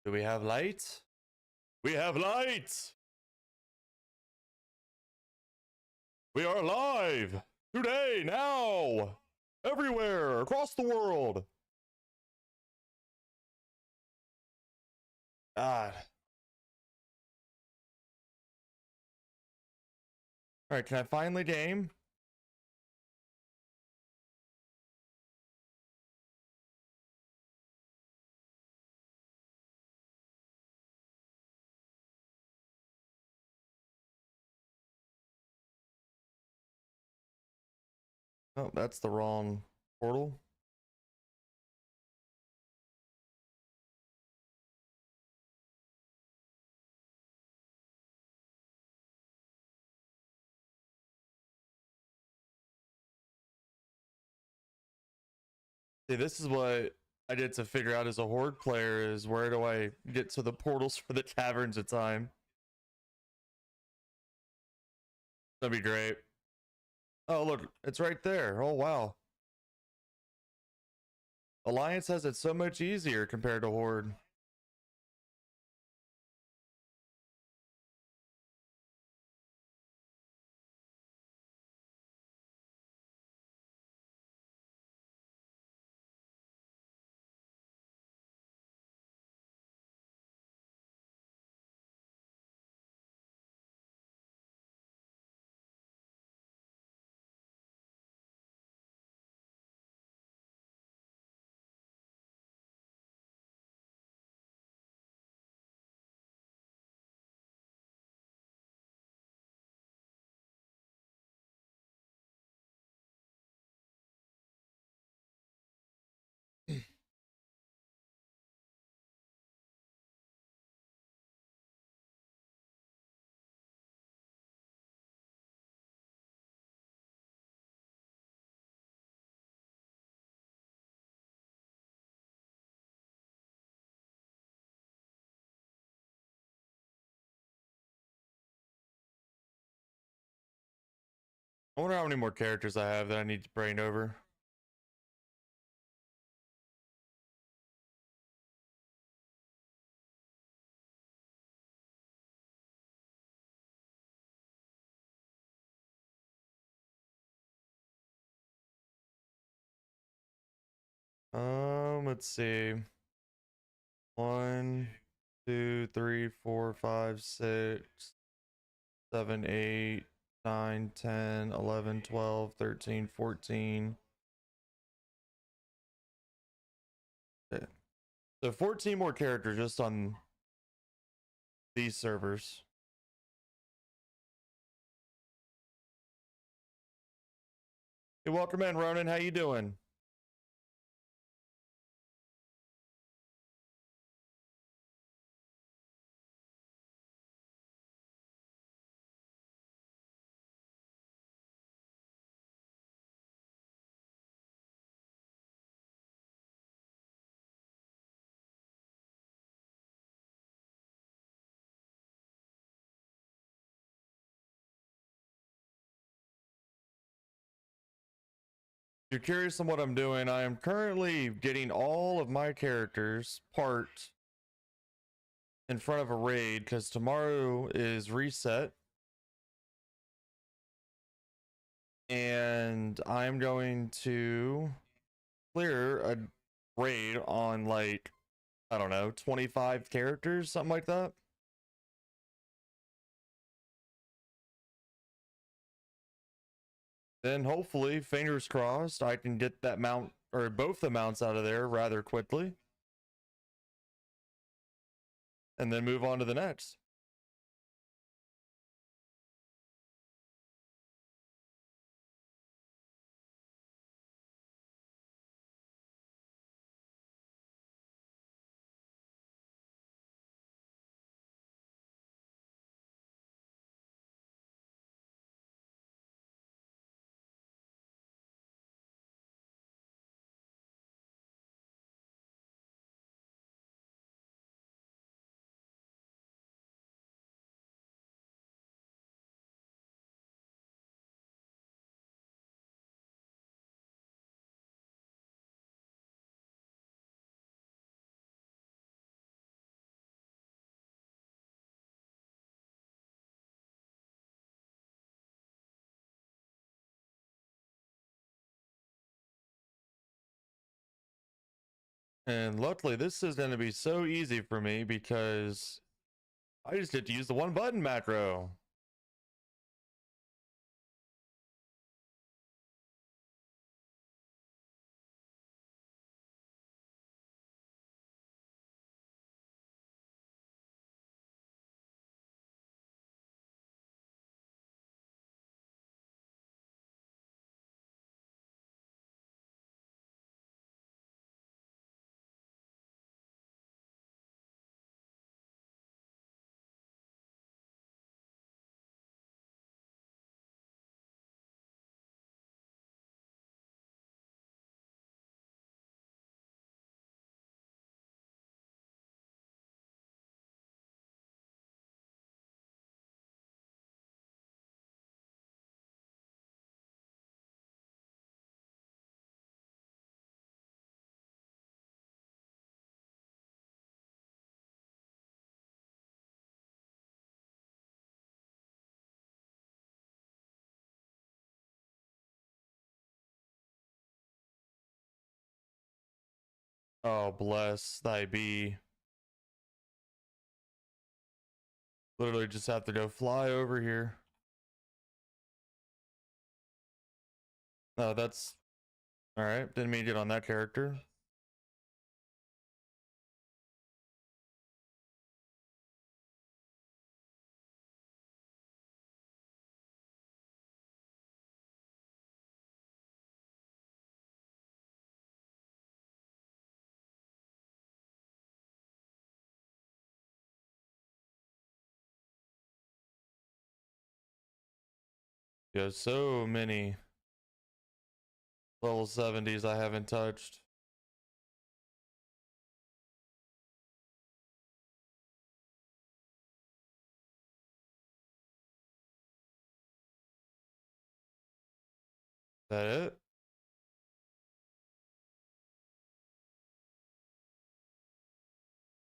Do we have light? We have light! We are live! Today, now! Everywhere, across the world! God. Alright, can I find the game? Oh, that's the wrong portal. See, this is what I did to figure out as a Horde player is where do I get to the portals for the Caverns of Time? That'd be great. Oh, look, it's right there. Oh, wow. Alliance has it so much easier compared to Horde. I wonder how many more characters I have that I need to brain over. Let's see. 1, 2, 3, 4, 5, 6, 7, 8, 9, 10, 11, 12, 13, 14. Yeah. So 14 more characters just on these servers. Hey, welcome in, Ronan. How you doing? If you're curious on what I'm doing, I am currently getting all of my characters parked in front of a raid because tomorrow is reset. And I'm going to clear a raid on like, I don't know, 25 characters, something like that. Then hopefully, fingers crossed, I can get that mount or both the mounts out of there rather quickly. And then move on to the next. And luckily, this is going to be so easy for me because I just get to use the one button macro. Oh, bless thy be. Literally just have to go fly over here. Oh, that's all right. Didn't mean to get on that character. There's so many level 70s I haven't touched. That it?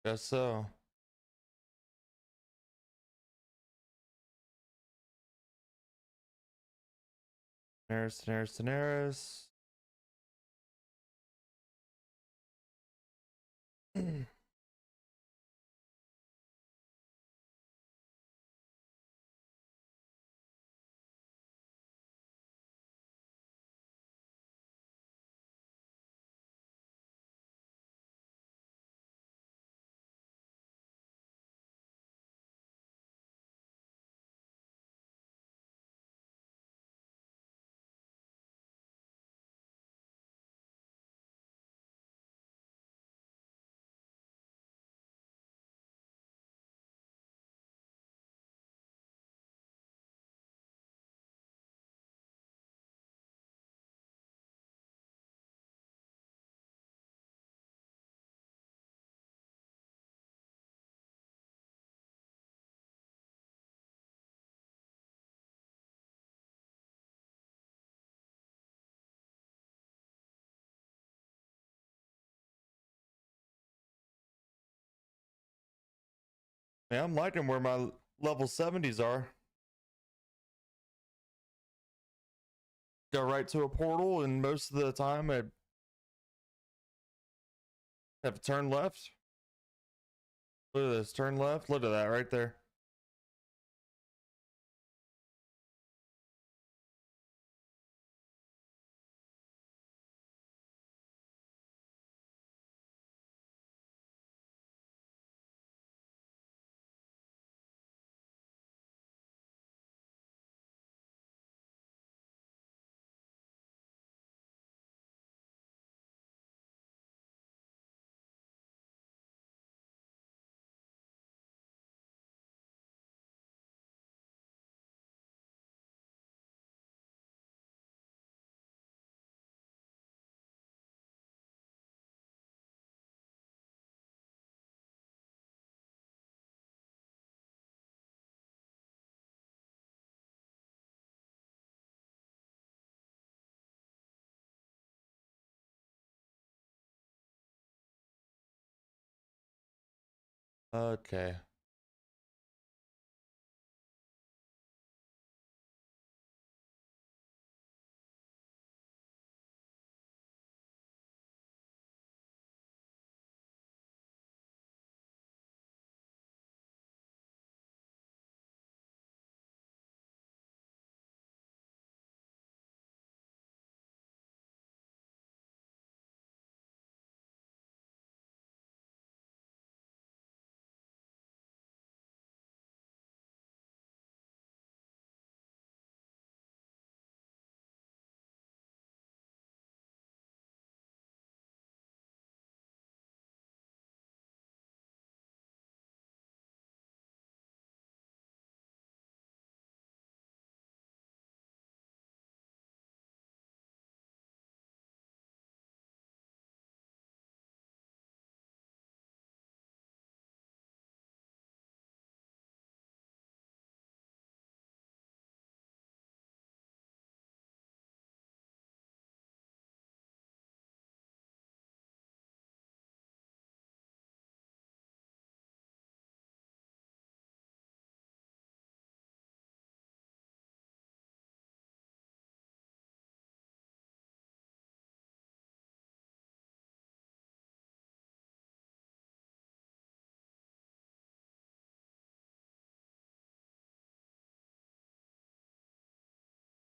Guess so. Daenerys, Daenerys, Daenerys. Yeah, I'm liking where my level 70s are. Go right to a portal, and most of the time I have to turn left. Look at this, turn left. Look at that right there. Okay.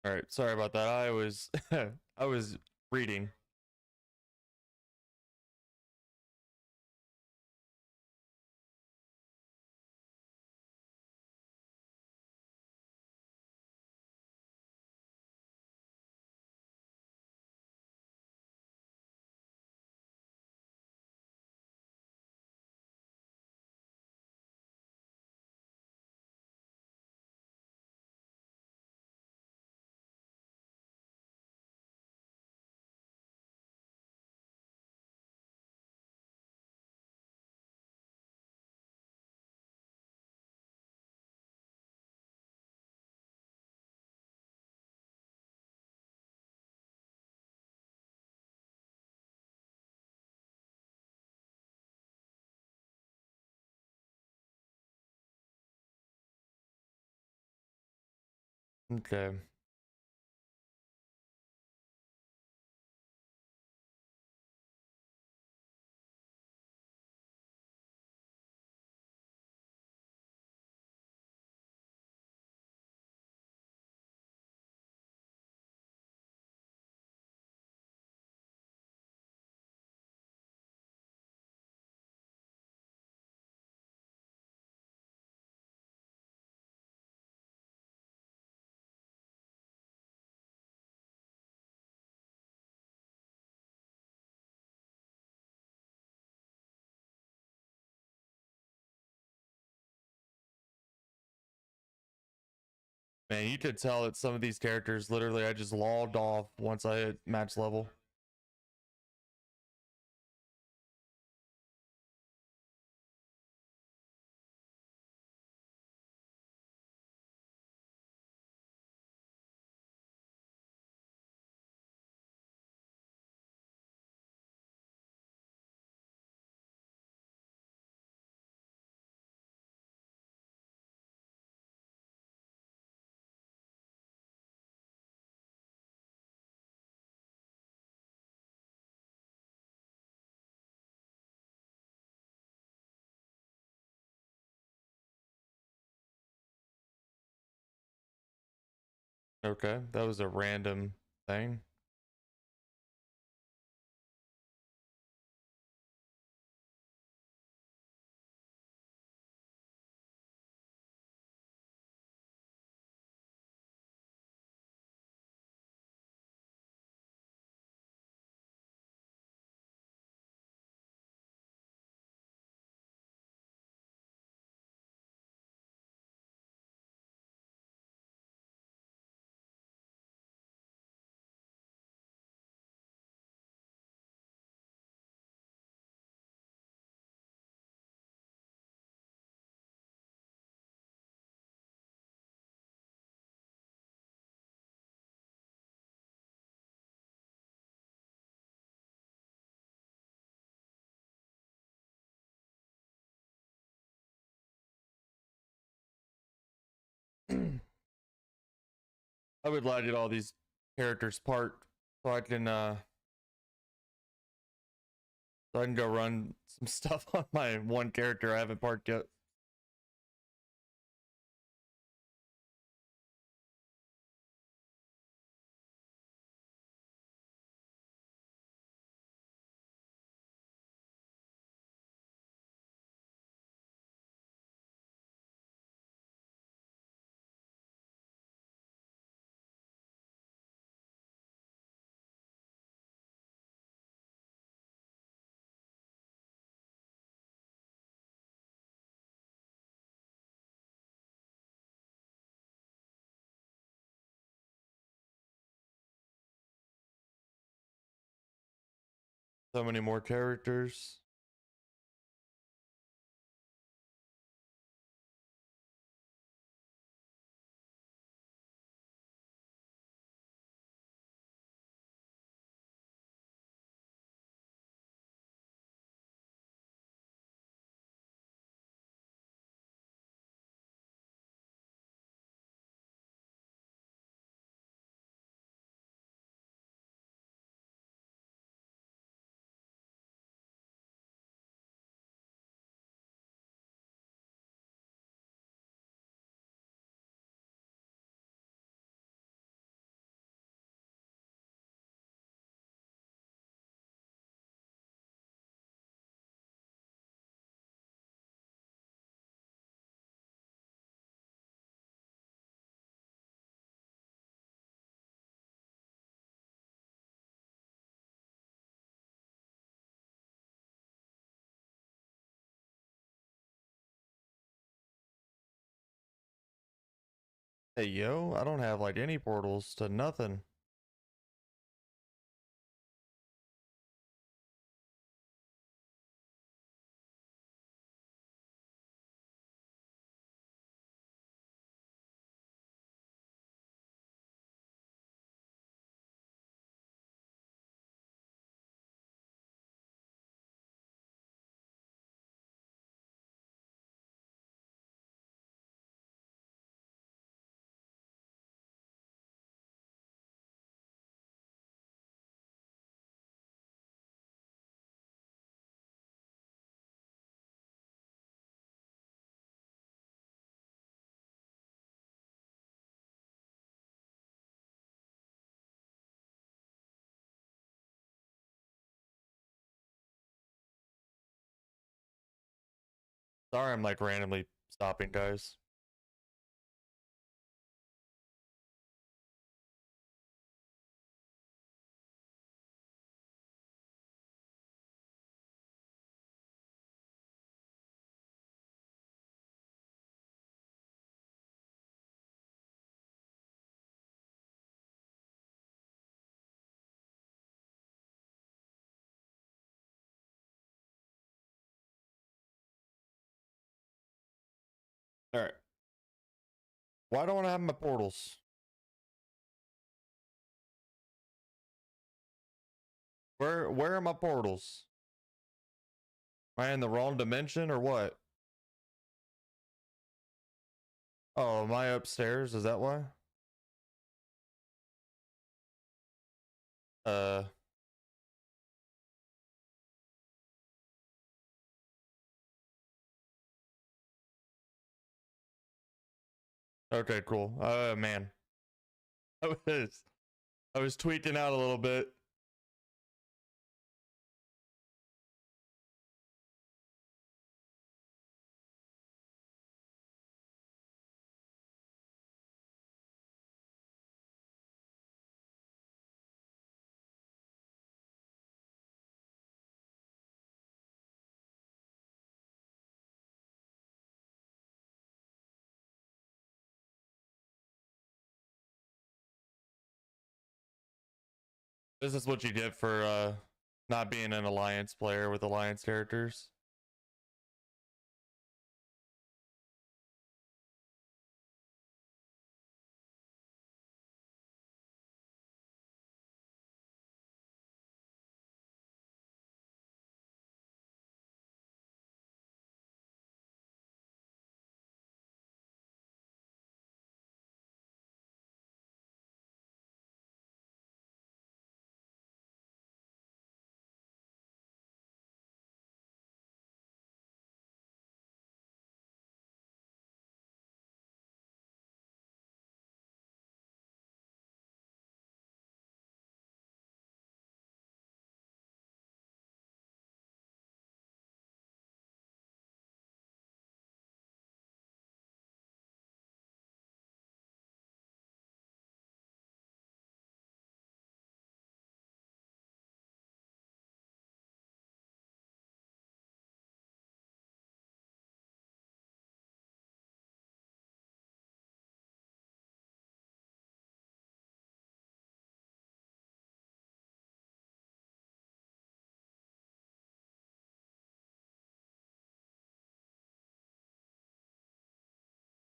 All right, sorry about that. I was I was reading. Okay. Man, you could tell that some of these characters literally I just logged off once I hit match level. Okay, that was a random thing. I would like to get all these characters part so I can go run some stuff on my one character I haven't parked yet. So many more characters. Hey, yo, I don't have like any portals to nothing. Sorry, I'm like randomly stopping, guys. All right. Why don't I have my portals? Where are my portals? Am I in the wrong dimension or what? Oh, am I upstairs? Is that why? Uh, okay, cool. Man, I was I was tweaking out a little bit. This is what you get for not being an alliance player with alliance characters.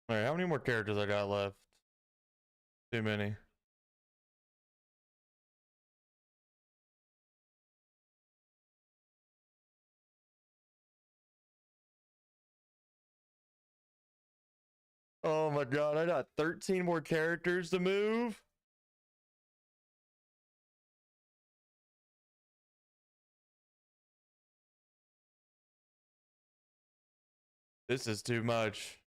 All right, how many more characters I got left? Too many. Oh my god, I got 13 more characters to move. This is too much.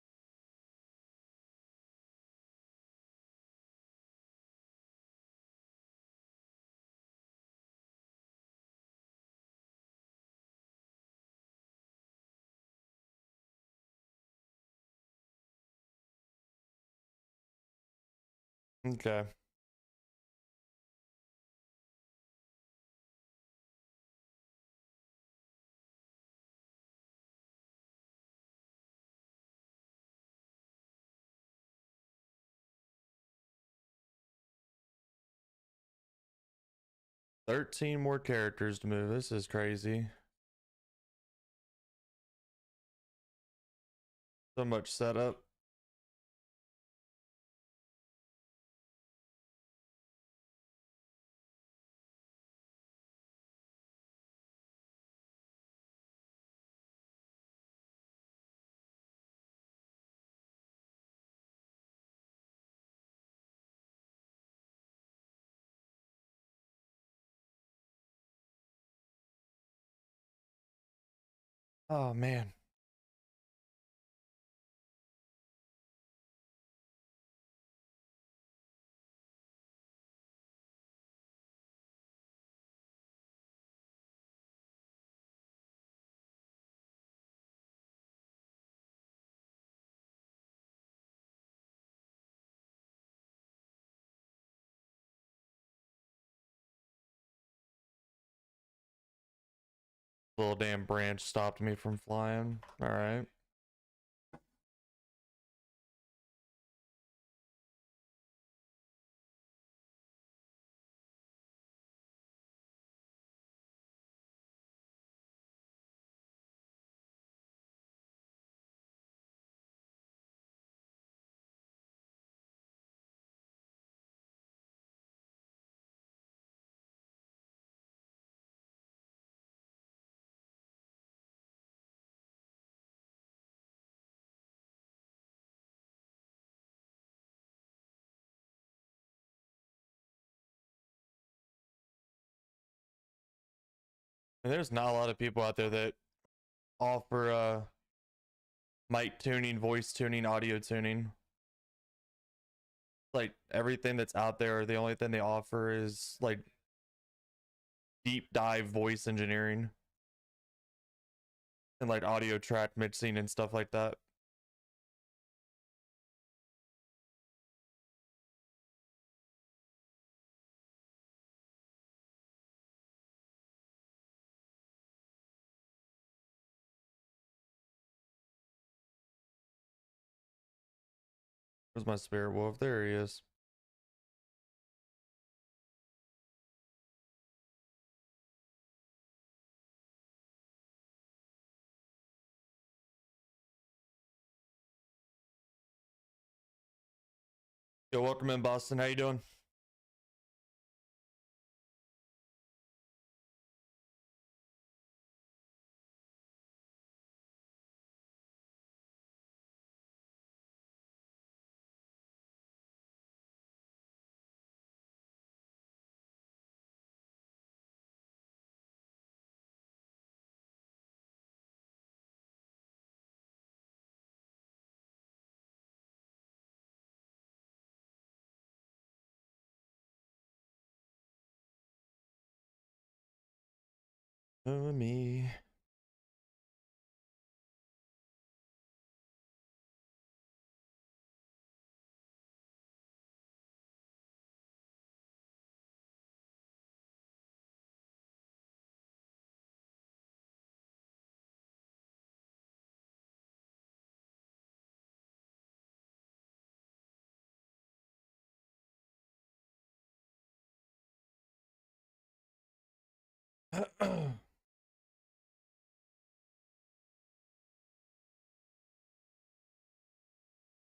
Okay. 13 more characters to move. This is crazy. So much setup. Oh man. Little damn branch stopped me from flying. All right. And there's not a lot of people out there that offer mic tuning, voice tuning, audio tuning. Like everything that's out there, the only thing they offer is like deep dive voice engineering and like audio track mixing and stuff like that. Where's my spirit wolf? There he is. Yo, welcome in, Boston. How you doing? Oh, me.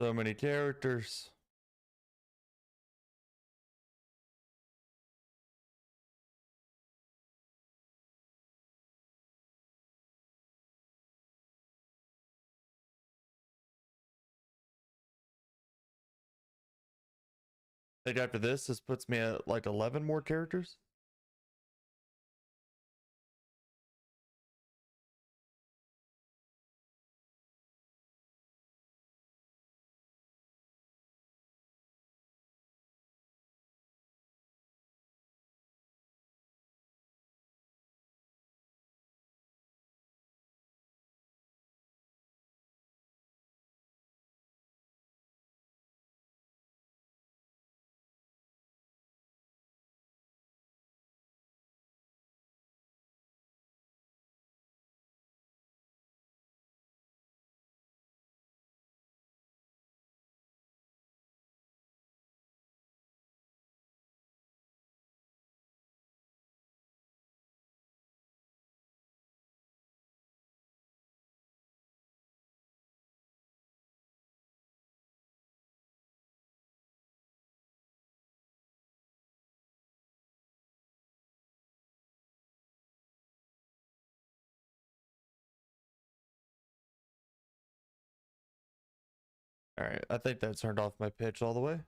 So many characters. Like after this puts me at like 11 more characters. All right, I think that turned off my pitch all the way.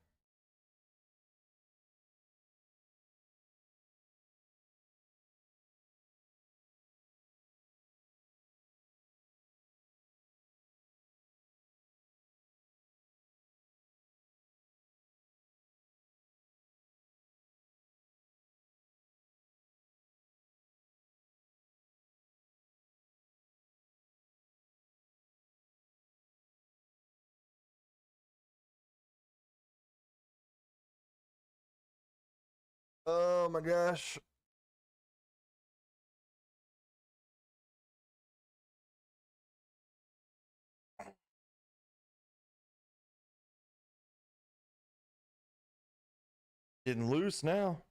Oh my gosh. Getting loose now.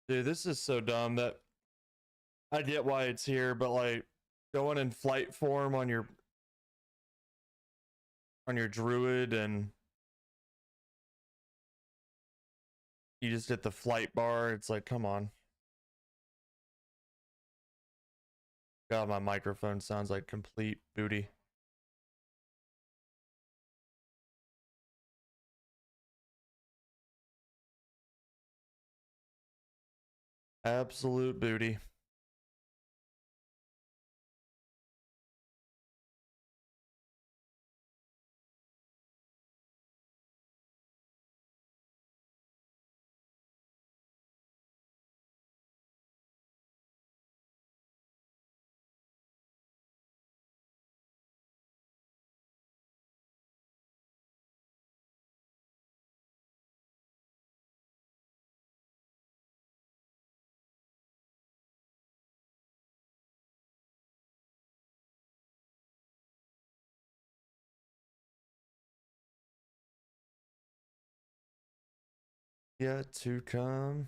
Dude, this is so dumb that I get why it's here, but like going in flight form on your druid and you just hit the flight bar. It's like, come on. God, my microphone sounds like complete booty. Absolute booty. Yet to come.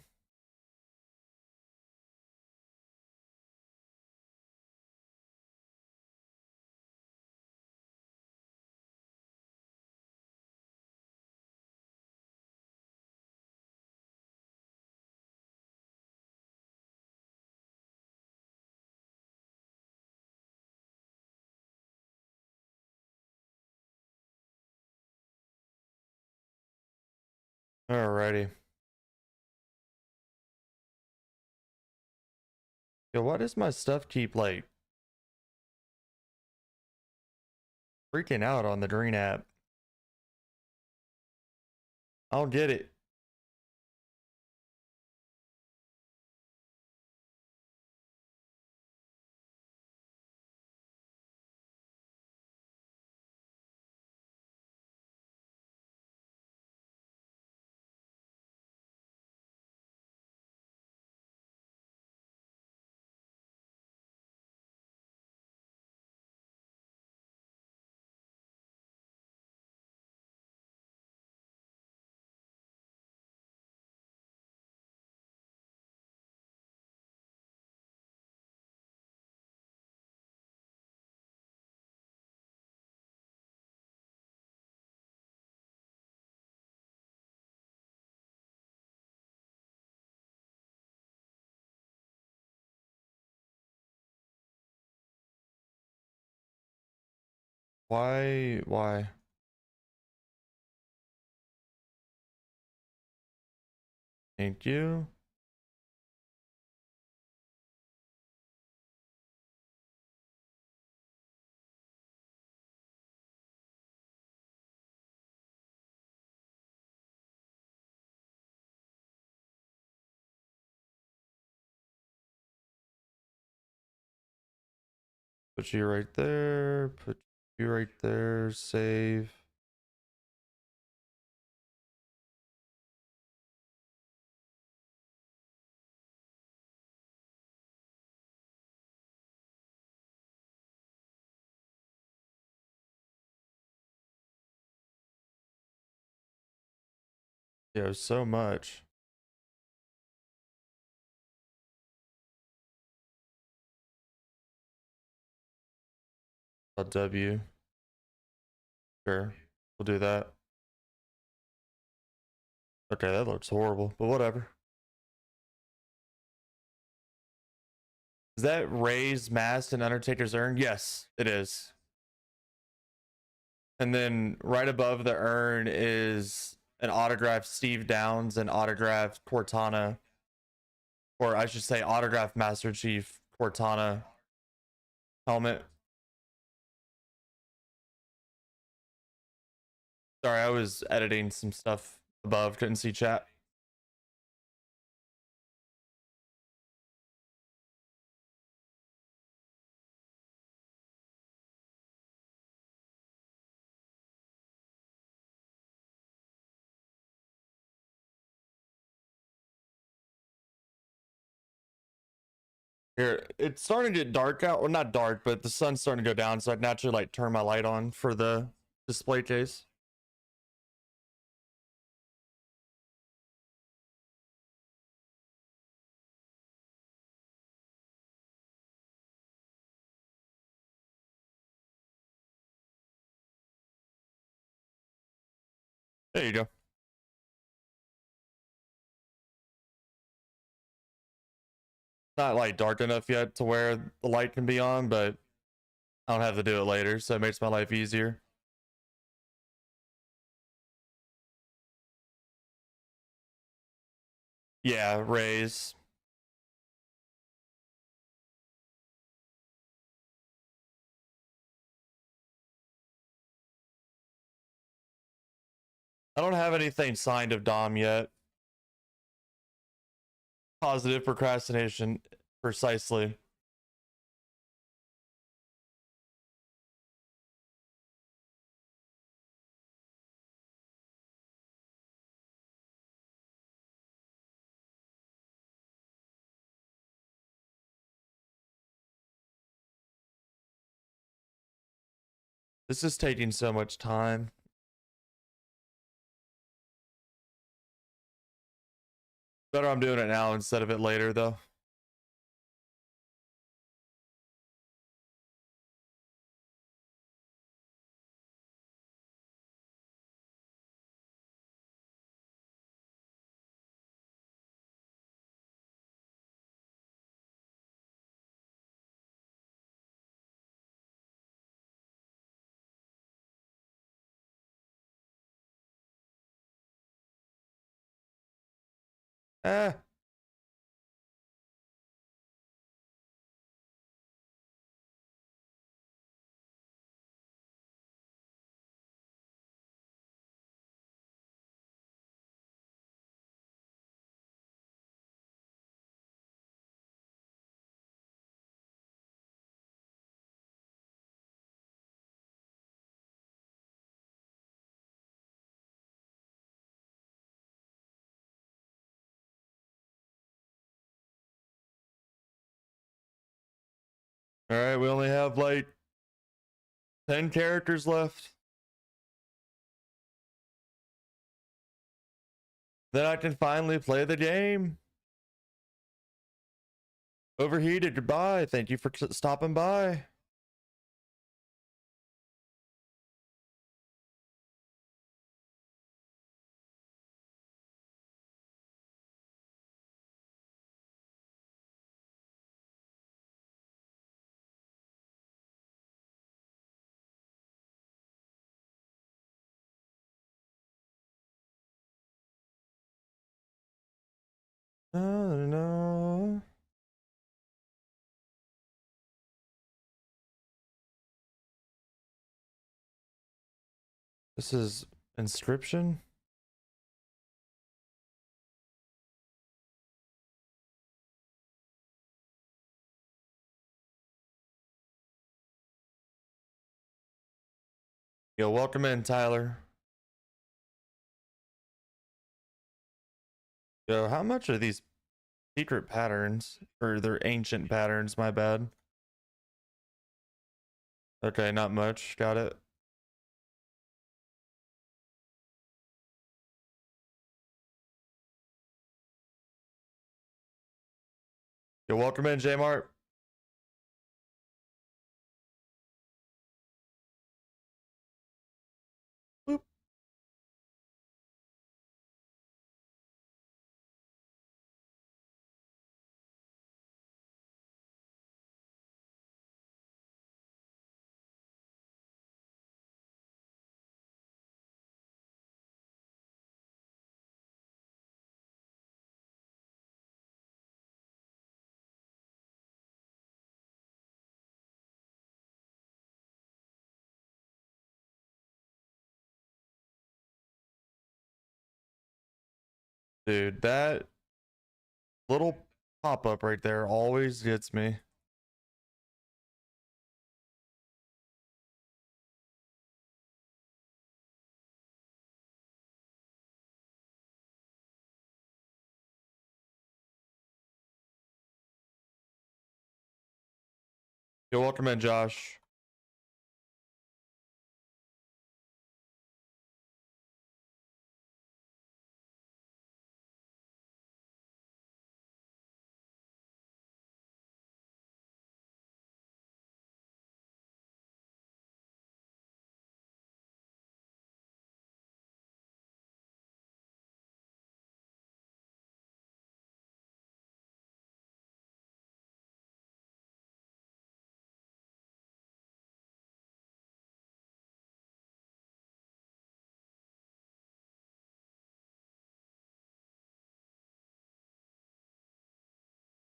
Alrighty. Yo, why does my stuff keep like freaking out on the Green app? I don't get it. Why? Why? Thank you. Put you right there. Put You right there. Save. Yeah, so much. W. Sure. We'll do that. Okay, that looks horrible, but whatever. Is that Ray's mask and Undertaker's urn? Yes, it is. And then right above the urn is an autographed Steve Downs and autographed Cortana, or I should say autographed Master Chief Cortana helmet. Sorry, I was editing some stuff above, couldn't see chat. Here, it's starting to get dark out, or not dark, but the sun's starting to go down, so I'd naturally like turn my light on for the display case. There you go. Not like dark enough yet to where the light can be on, but I don't have to do it later, so it makes my life easier. Yeah, raise. I don't have anything signed of Dom yet. Positive procrastination, precisely. This is taking so much time. Better I'm doing it now instead of it later, though. Eh. All right, we only have like 10 characters left. Then I can finally play the game. Overheated, goodbye. Thank you for stopping by. No. This is inscription. Yo, welcome in, Tyler. Yo, how much are these secret patterns? Or they're ancient patterns, my bad. Okay, not much. Got it. Yo, welcome in, J-Mart. Boop. Dude, that little pop-up right there always gets me. Yo, welcome in, Josh.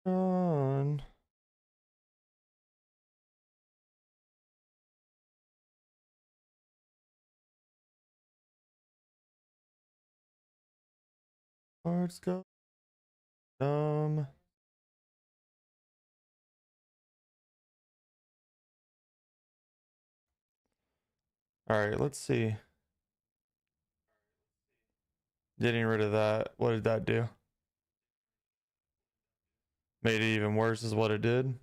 On. Let's go. All right, let's see. Getting rid of that. What did that do? Made it even worse is what it did.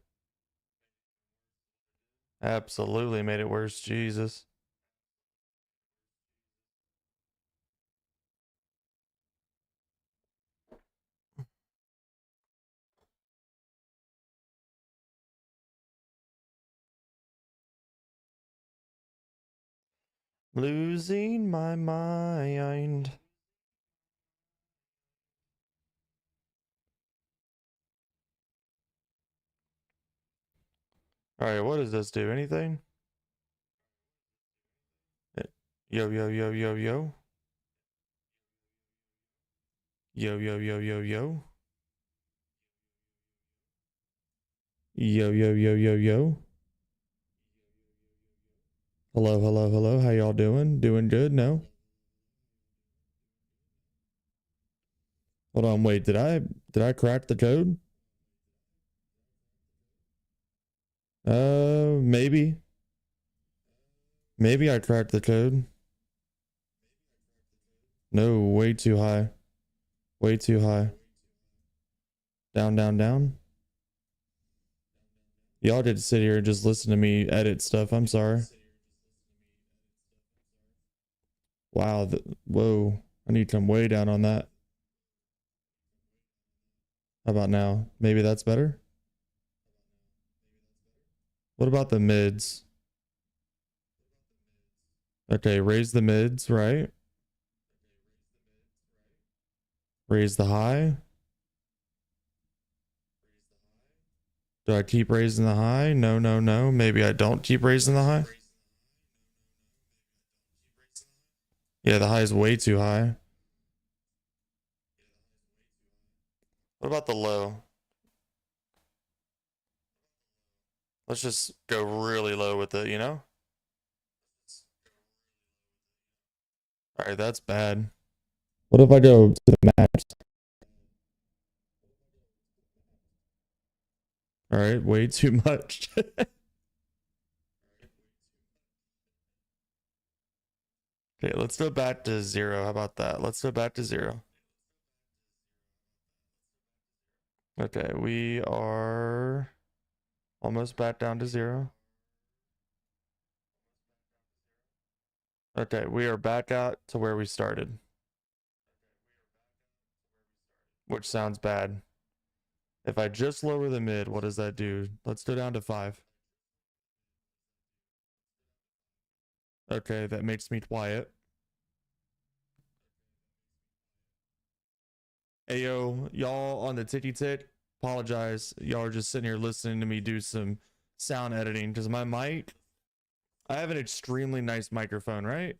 Absolutely made it worse. Jesus. Losing my mind. All right, what does this do? Anything? Yo, yo, yo, yo, yo. Yo, yo, yo, yo, yo. Yo, yo, yo, yo, yo. Hello, hello, hello. How y'all doing? Doing good? No? Hold on, wait. Did I crack the code? Maybe. Maybe I cracked the code. No, way too high. Way too high. Down, down, down. Y'all did sit here and just listen to me edit stuff. I'm sorry. Wow. Whoa. I need to come way down on that. How about now? Maybe that's better? What about the mids? Okay, raise the mids, right? Raise the high. Do I keep raising the high? No, no, no. Maybe I don't keep raising the high. Yeah, the high is way too high. What about the low? Let's just go really low with it, you know? All right, that's bad. What if I go to the max? All right, way too much. Okay, let's go back to 0. How about that? Let's go back to 0. Okay, we are almost back down to 0. Okay, we are back out to where we started, which sounds bad. If I just lower the mid, what does that do? Let's go down to 5. Okay, that makes me quiet. Ayo, y'all on the ticky tick, apologize. Y'all are just sitting here listening to me do some sound editing because my mic, I have an extremely nice microphone, right?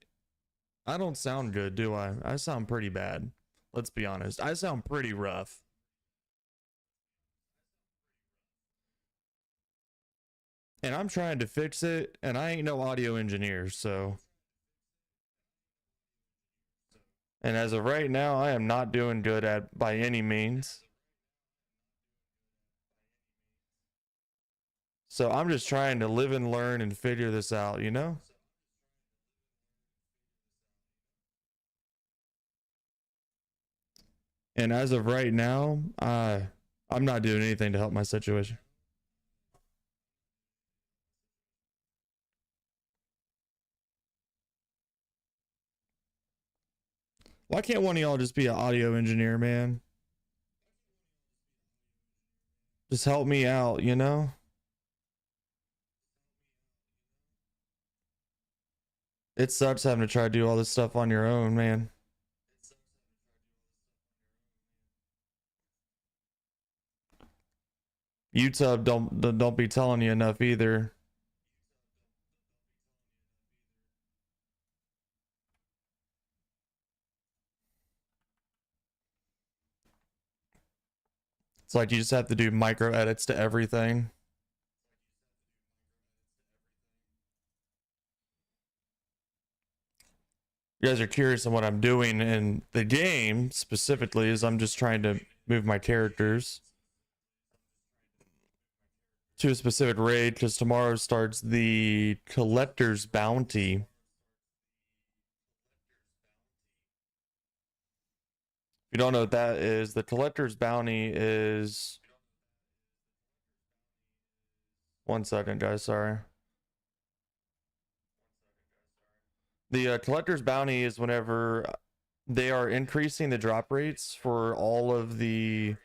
I don't sound good, do I? I sound pretty bad. Let's be honest. I sound pretty rough. And I'm trying to fix it, and I ain't no audio engineer, so. And as of right now, I am not doing good at by any means. So I'm just trying to live and learn and figure this out, you know? And as of right now, I'm not doing anything to help my situation. Why can't one of y'all just be an audio engineer, man? Just help me out, you know? It sucks having to try to do all this stuff on your own, man. YouTube don't be telling you enough either. It's like you just have to do micro edits to everything. You guys are curious on what I'm doing in the game specifically is I'm just trying to move my characters to a specific raid because tomorrow starts the collector's bounty. If you don't know what that is, the collector's bounty is 1 second, guys. Sorry. The collector's bounty is whenever they are increasing the drop rates for all of the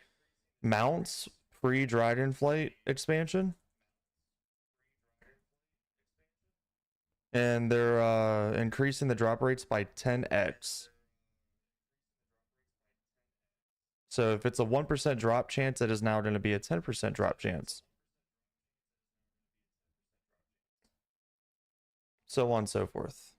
mounts pre-Dragonflight expansion. And they're increasing the drop rates by 10x. So if it's a 1% drop chance, it is now going to be a 10% drop chance. So on and so forth.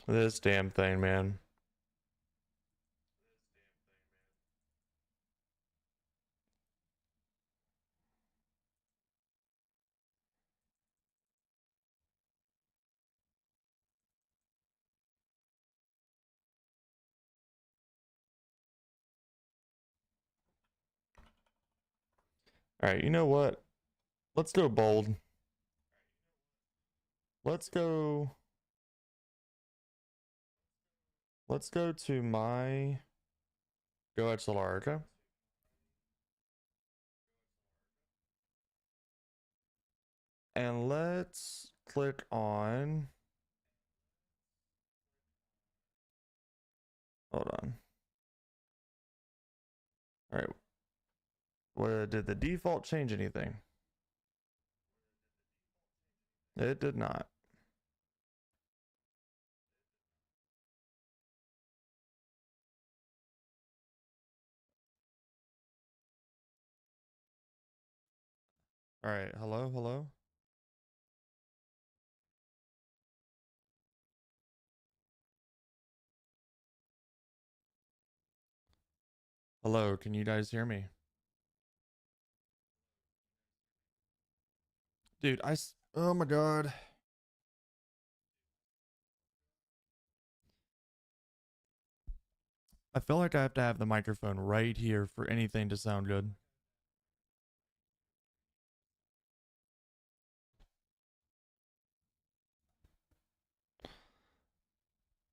This damn thing, man. All right, you know what? Let's go bold. Let's go. Let's go to my Go XLR, okay? And let's click on. Hold on. All right. What did the default change anything? It did not. All right. Hello, hello. Hello, can you guys hear me? Dude, oh my god. I feel like I have to have the microphone right here for anything to sound good.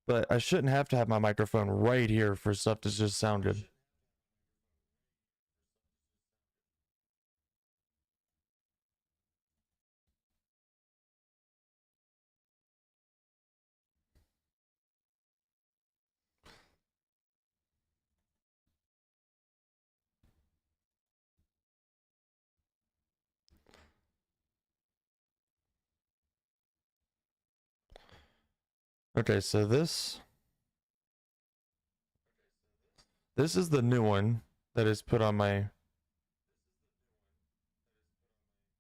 But I shouldn't have to have my microphone right here for stuff to just sound good. Okay, so this is the new one that is put on my,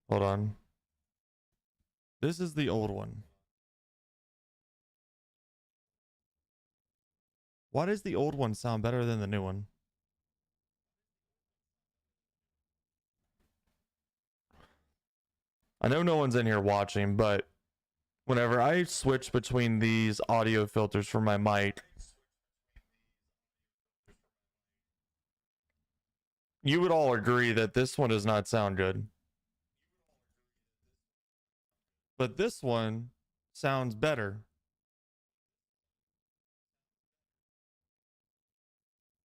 hold on. This is the old one. Why does the old one sound better than the new one? I know no one's in here watching, but whenever I switch between these audio filters for my mic, you would all agree that this one does not sound good. But this one sounds better.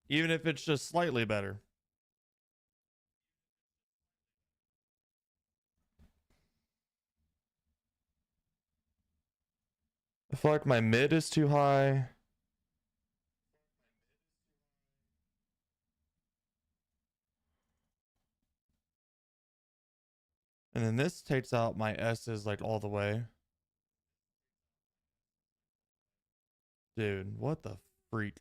Even if it's just slightly better. I feel like my mid is too high. And then this takes out my S's like all the way. Dude, what the freak?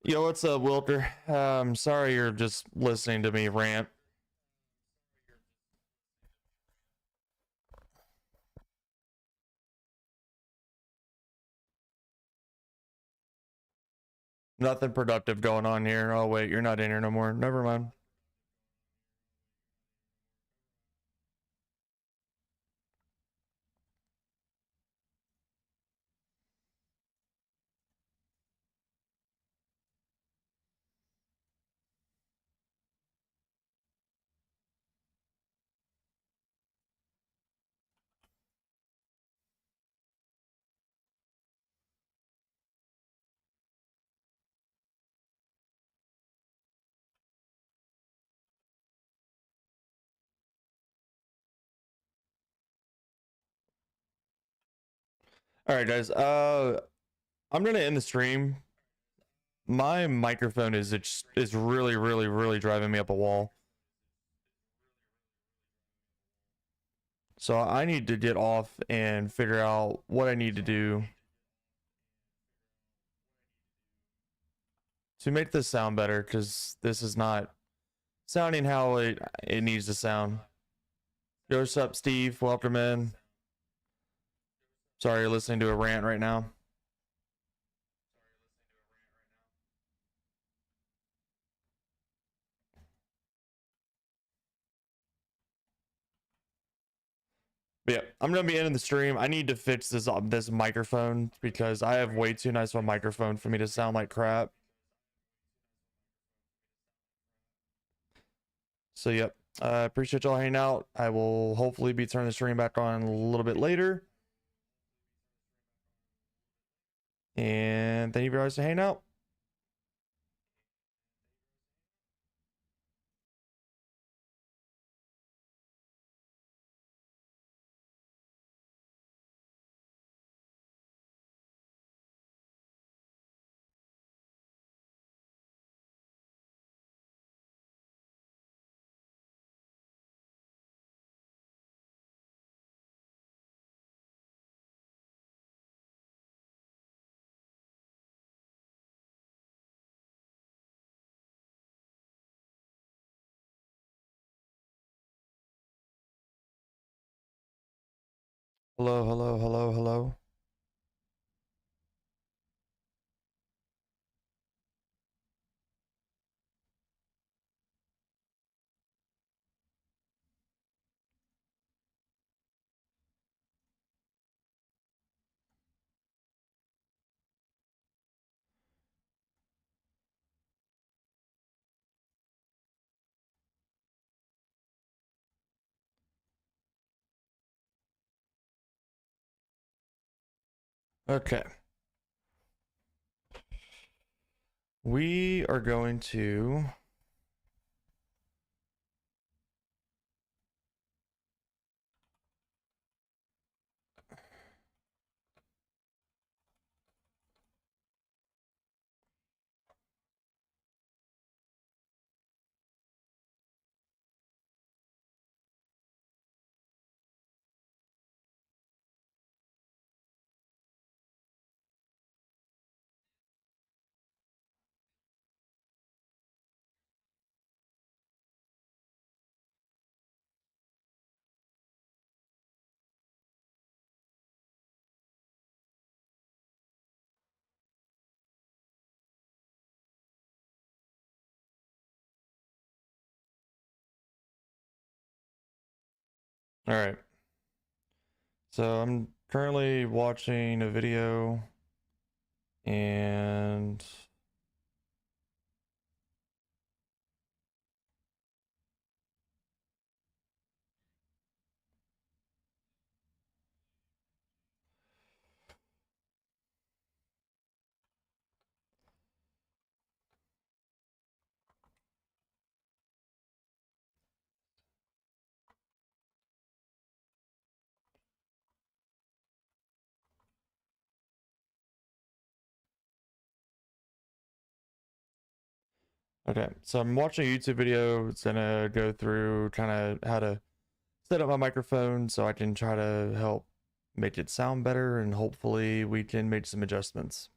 Yo, what's up, Wilker? Sorry you're just listening to me rant. Nothing productive going on here. Oh, wait, you're not in here no more. Never mind. All right, guys. I'm gonna end the stream. My microphone is really, really, really driving me up a wall. So I need to get off and figure out what I need to do to make this sound better, because this is not sounding how it needs to sound. Yo, what's up, Steve? Welcome in. Sorry you're listening to a rant right now. But yeah, I'm gonna be ending the stream. I need to fix this microphone because I have way too nice of a microphone for me to sound like crap. So yep, I appreciate y'all hanging out. I will hopefully be turning the stream back on a little bit later. And thank you guys for hanging out. Hello, hello, hello, hello. Okay. We are going to All right. So I'm currently watching a video and okay. So I'm watching a YouTube video. It's gonna go through kind of how to set up my microphone so I can try to help make it sound better and hopefully we can make some adjustments.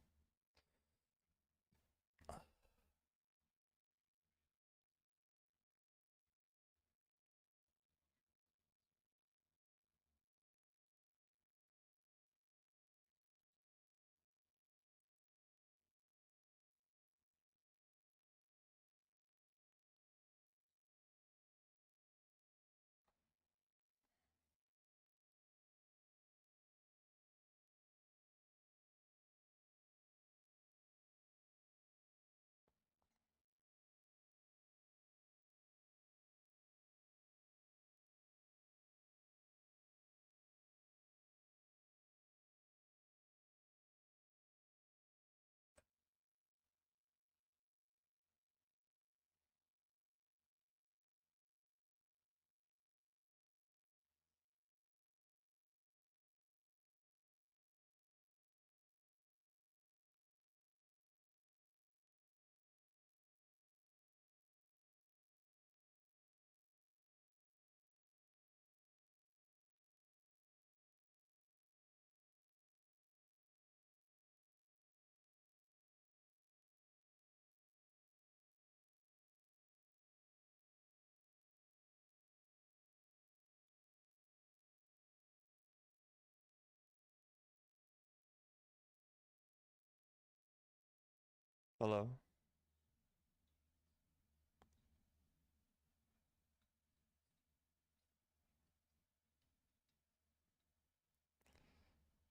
Hello.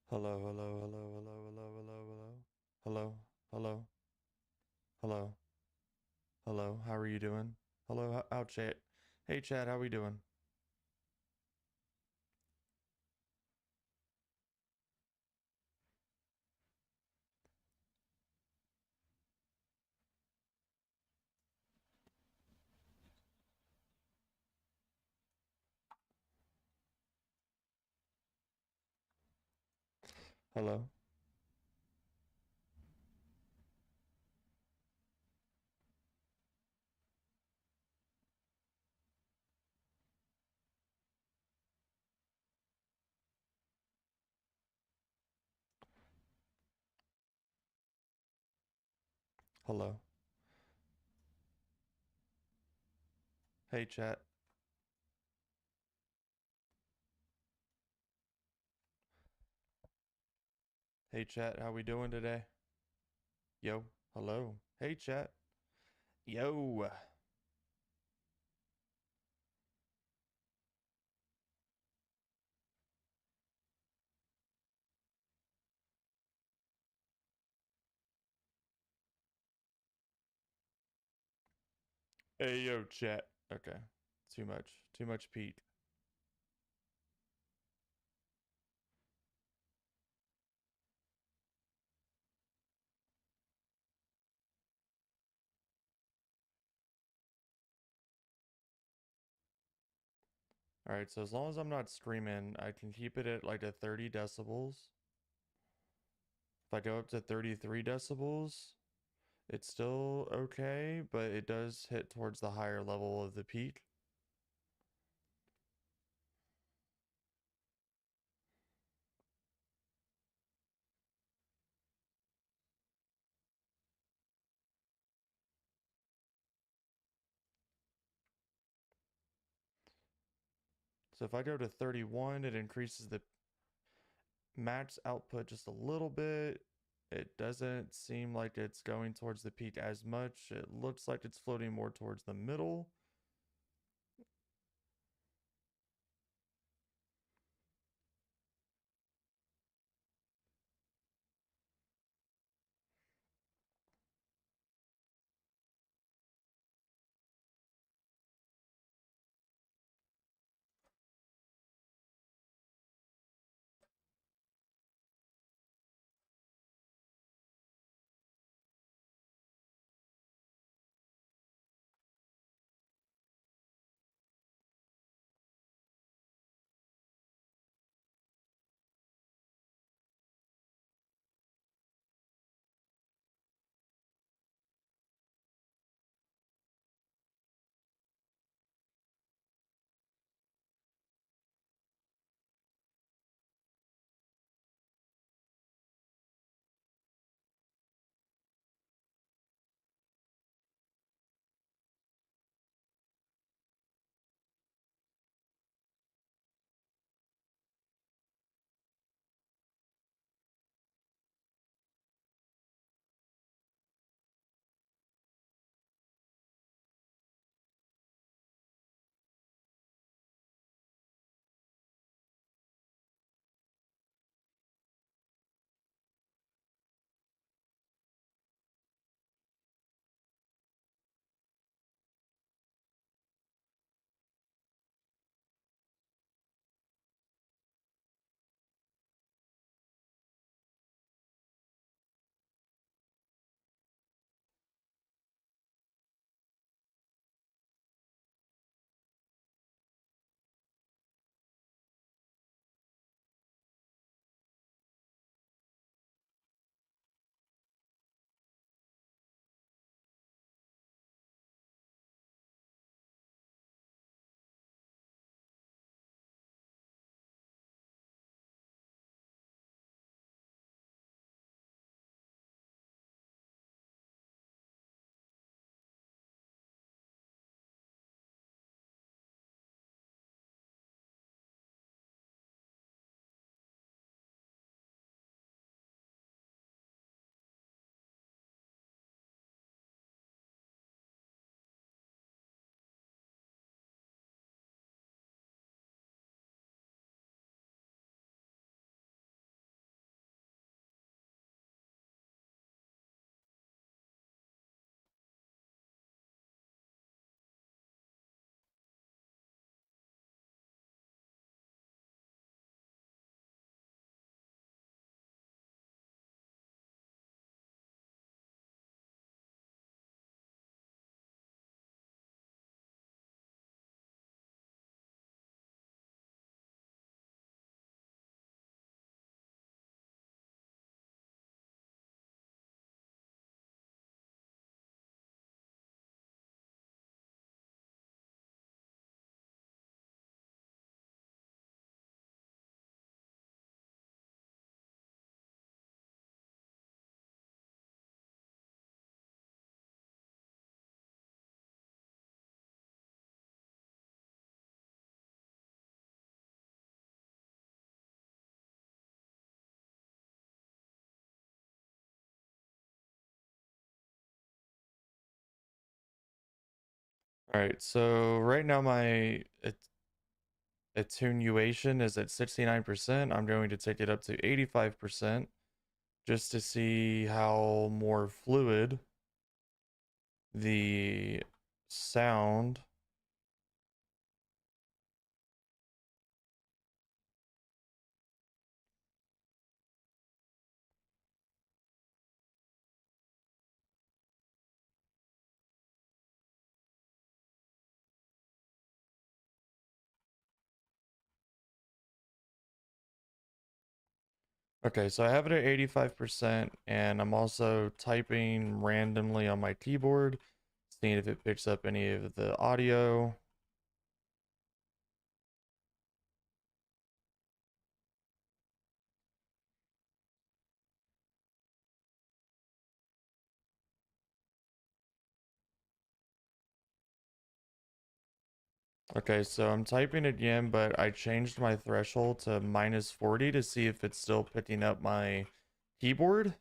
Hello, hello, hello, hello, hello, hello, hello. Hello, hello, hello, hello. How are you doing? Hello, how chat? Hey chat, how we doing? Hello, hello. Hey chat. Hey chat, how we doing today? Yo, hello. Hey chat. Yo. Hey yo chat. Okay. Too much. Too much Pete. All right, so as long as I'm not screaming, I can keep it at like a 30 decibels. If I go up to 33 decibels, it's still okay, but it does hit towards the higher level of the peak. So if I go to 31, it increases the max output just a little bit. It doesn't seem like it's going towards the peak as much. It looks like it's floating more towards the middle. All right, so right now my attenuation is at 69%. I'm going to take it up to 85% just to see how more fluid the sound. Okay, so I have it at 85%, and I'm also typing randomly on my keyboard, seeing if it picks up any of the audio. Okay, so I'm typing again, but I changed my threshold to -40 to see if it's still picking up my keyboard.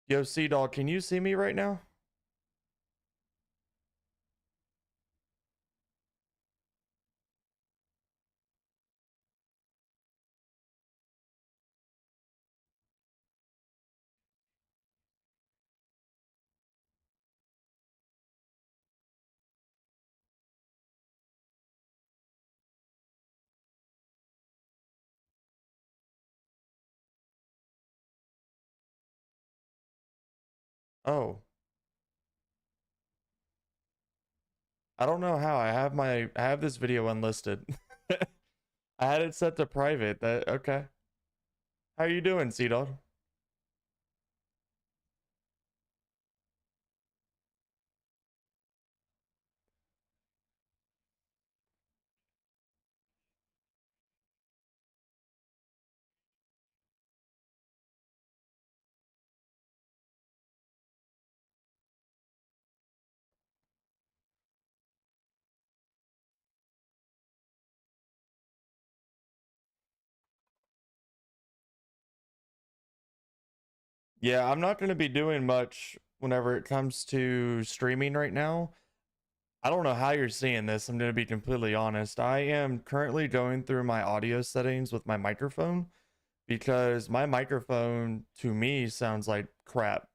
Yo, Sea-Dog, can you see me right now? Oh, I don't know how. I have this video unlisted. I had it set to private. That okay. How you doing, Sea-Dog? Yeah, I'm not going to be doing much whenever it comes to streaming right now. I don't know how you're seeing this. I'm going to be completely honest. I am currently going through my audio settings with my microphone because my microphone to me sounds like crap.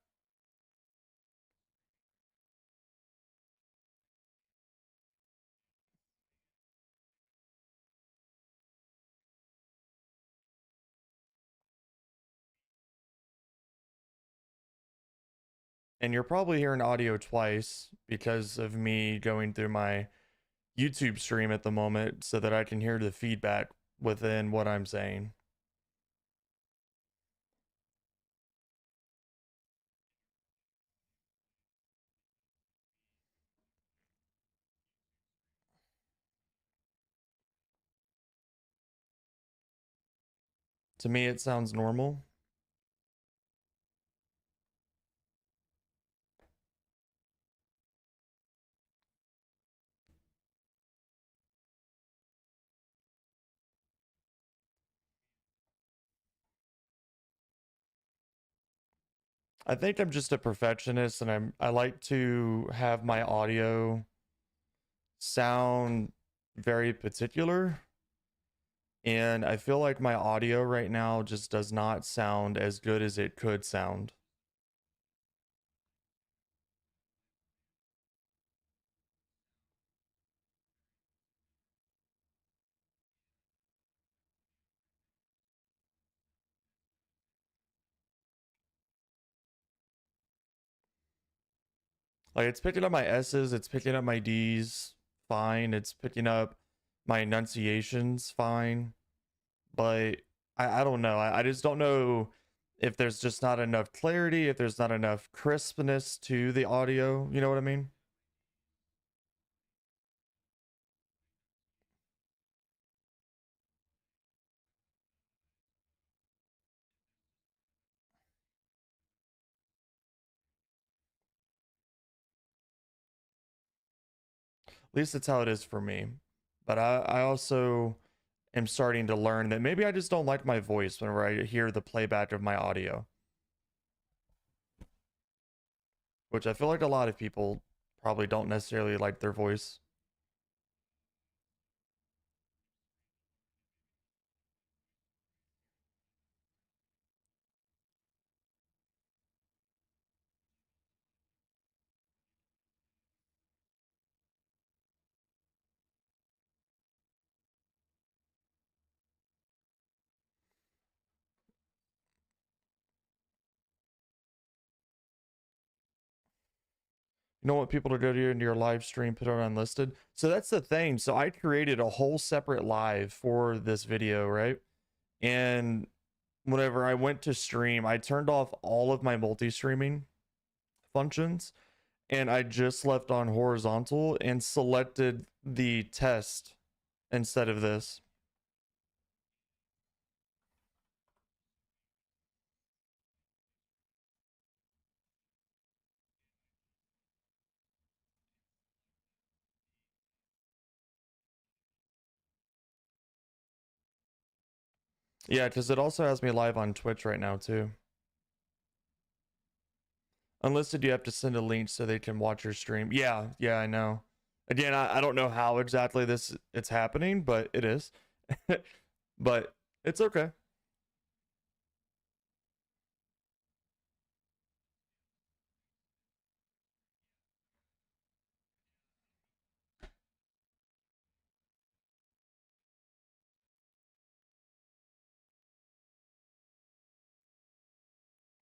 And you're probably hearing audio twice because of me going through my YouTube stream at the moment so that I can hear the feedback within what I'm saying. To me, it sounds normal. I think I'm just a perfectionist and I like to have my audio sound very particular. And I feel like my audio right now just does not sound as good as it could sound. Like it's picking up my S's, it's picking up my D's fine, it's picking up my enunciations fine. But I don't know. I just don't know if there's just not enough clarity, if there's not enough crispness to the audio. You know what I mean? At least that's how it is for me. But I also am starting to learn that maybe I just don't like my voice whenever I hear the playback of my audio, which I feel like a lot of people probably don't necessarily like their voice. You don't want people to go to into your live stream, put it on unlisted. So that's the thing. So I created a whole separate live for this video, right? And whenever I went to stream, I turned off all of my multi-streaming functions and I just left on horizontal and selected the test instead of this. Yeah, because it also has me live on Twitch right now too. Unlisted, you have to send a link so they can watch your stream. Yeah, yeah, I know. Again, I don't know how exactly it's happening, but it is. But it's okay.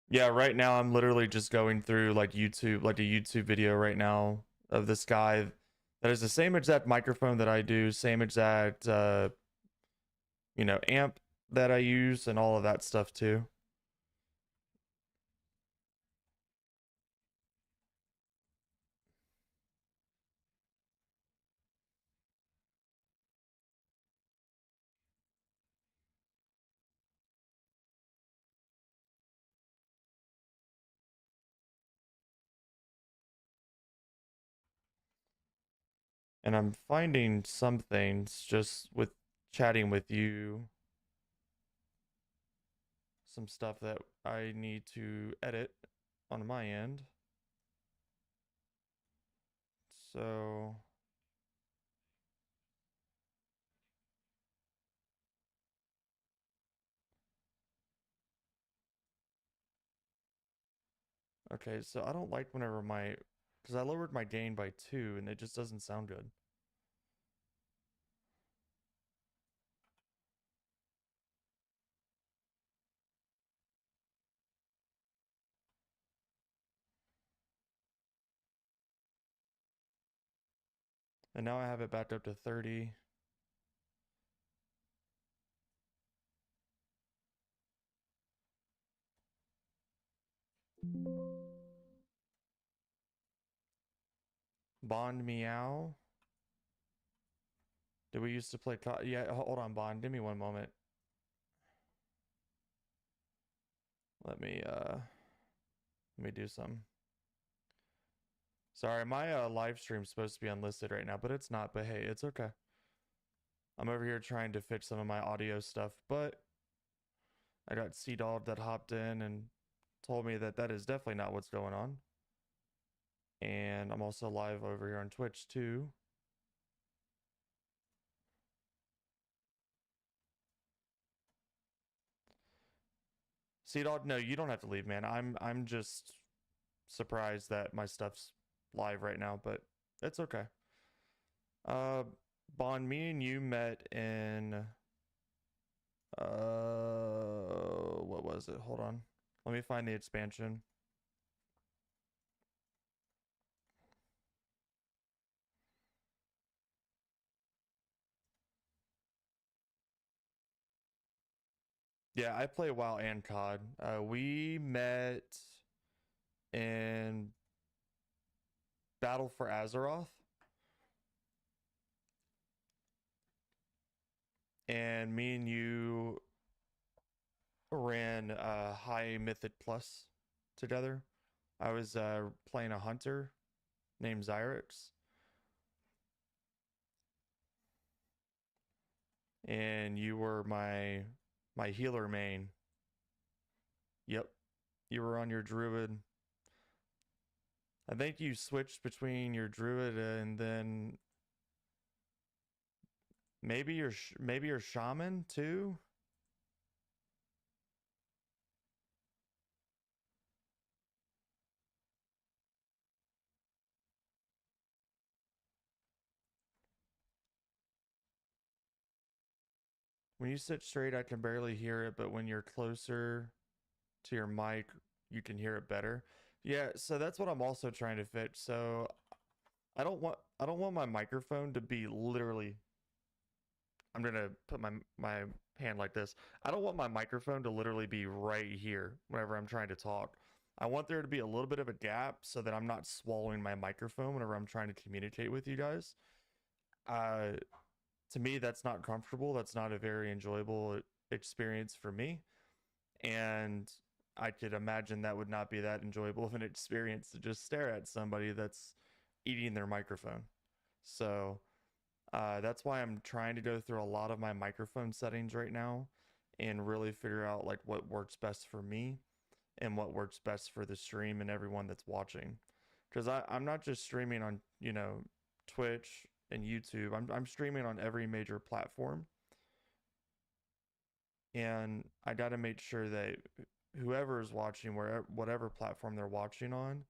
Yeah, right now I'm literally just going through like YouTube, like a YouTube video right now of this guy that is the same exact microphone that I do, same exact amp that I use and all of that stuff too. And I'm finding some things just with chatting with you, some stuff that I need to edit on my end. So okay, so I don't like whenever because I lowered my gain by 2 and it just doesn't sound good. And now I have it backed up to 30. Bond Meow. Did we used to play yeah, hold on, Bond. Give me one moment. Let me do some. Sorry, my live stream's supposed to be unlisted right now, but it's not. But hey, it's okay. I'm over here trying to fix some of my audio stuff, but I got C-Dog that hopped in and told me that that is definitely not what's going on. And I'm also live over here on Twitch too. C-Dog, no, you don't have to leave, man. I'm just surprised that my stuff's live right now, but it's okay. Uh, Bond, me and you met in what was it? Hold on. Let me find the expansion. Yeah, I play WoW and COD. We met in Battle for Azeroth, and me and you ran High Mythic Plus together. I was playing a hunter named Zyricks, and you were my healer main. Yep, you were on your druid. I think you switched between your druid and then maybe your shaman too. When you sit straight, I can barely hear it, but when you're closer to your mic, you can hear it better. Yeah, so that's what I'm also trying to fix. So I don't want my microphone to be literally, I'm gonna put my hand like this. I don't want my microphone to literally be right here whenever I'm trying to talk. I want there to be a little bit of a gap so that I'm not swallowing my microphone whenever I'm trying to communicate with you guys. Uh, to me, that's not comfortable. That's not a very enjoyable experience for me. And I could imagine that would not be that enjoyable of an experience to just stare at somebody that's eating their microphone. So that's why I'm trying to go through a lot of my microphone settings right now and really figure out like what works best for me and what works best for the stream and everyone that's watching. Because I'm not just streaming on, Twitch and YouTube. I'm streaming on every major platform. And I got to make sure that whoever is watching, whatever platform they're watching on,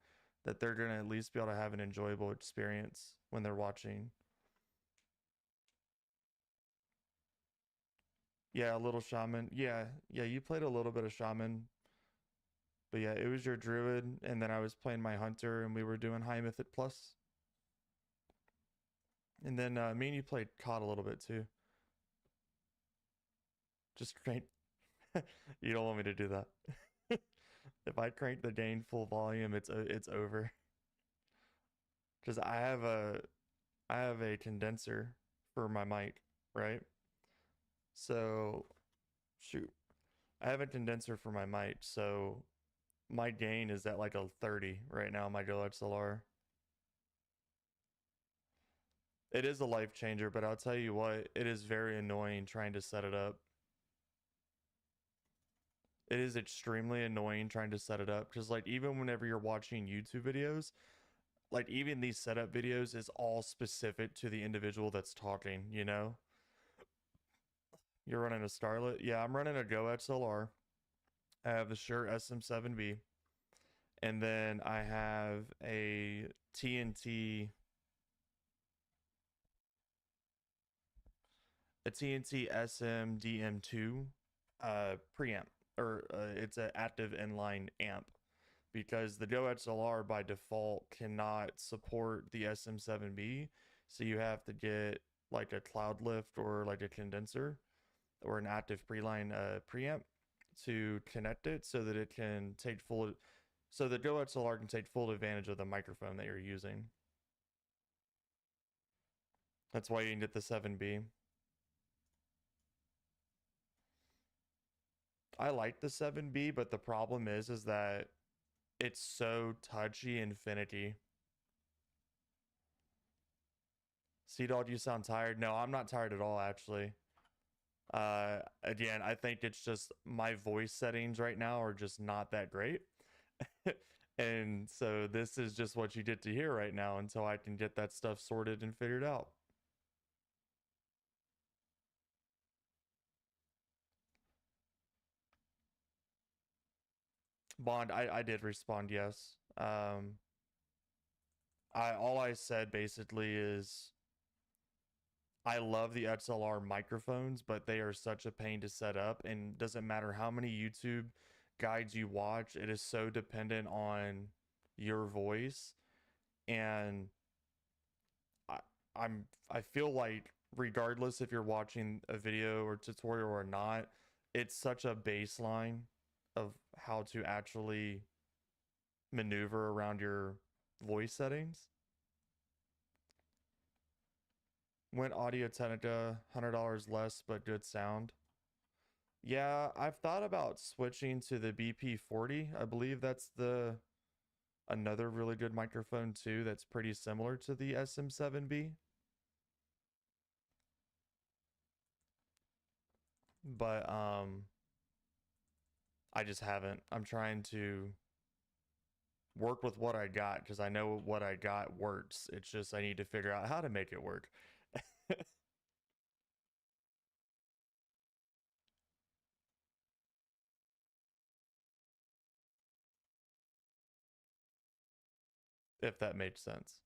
that they're going to at least be able to have an enjoyable experience when they're watching. Yeah, a little shaman. Yeah, you played a little bit of shaman. But yeah, it was your druid, and then I was playing my hunter, and we were doing high mythic plus. And then me and you played COD a little bit too. Just crank. You don't want me to do that. If I crank the gain full volume, it's over. Because I have a condenser for my mic, right? So shoot, I have a condenser for my mic, so my gain is at like a 30 right now. My Go XLR. It is a life changer, but I'll tell you what, it is very annoying trying to set it up. It is extremely annoying trying to set it up because, like, even whenever you're watching YouTube videos, like, even these setup videos is all specific to the individual that's talking, you know? You're running a Starlet? Yeah, I'm running a Go XLR. I have the Shure SM7B, and then I have a TNT SM DM2 preamp, or it's an active inline amp, because the Go XLR by default cannot support the SM7B, so you have to get like a cloud lift or like a condenser or an active preline preamp to connect it so that it can take full, so the Go XLR can take full advantage of the microphone that you're using. That's why you can get the 7B. I like the 7B, but the problem is that it's so touchy and finicky. Sea Dog, you sound tired. No, I'm not tired at all, actually. Again, I think it's just my voice settings right now are just not that great. And so this is just what you get to hear right now until I can get that stuff sorted and figured out. Bond, I did respond yes. All I said basically is I love the XLR microphones, but they are such a pain to set up, and doesn't matter how many YouTube guides you watch, it is so dependent on your voice. And I, I feel like regardless if you're watching a video or tutorial or not, it's such a baseline of how to actually maneuver around your voice settings. Went Audio Technica, $100 less but good sound. Yeah, I've thought about switching to the BP40. I believe that's the another really good microphone too that's pretty similar to the SM7B. But I just haven't. I'm trying to work with what I got because I know what I got works. It's just I need to figure out how to make it work. If that makes sense.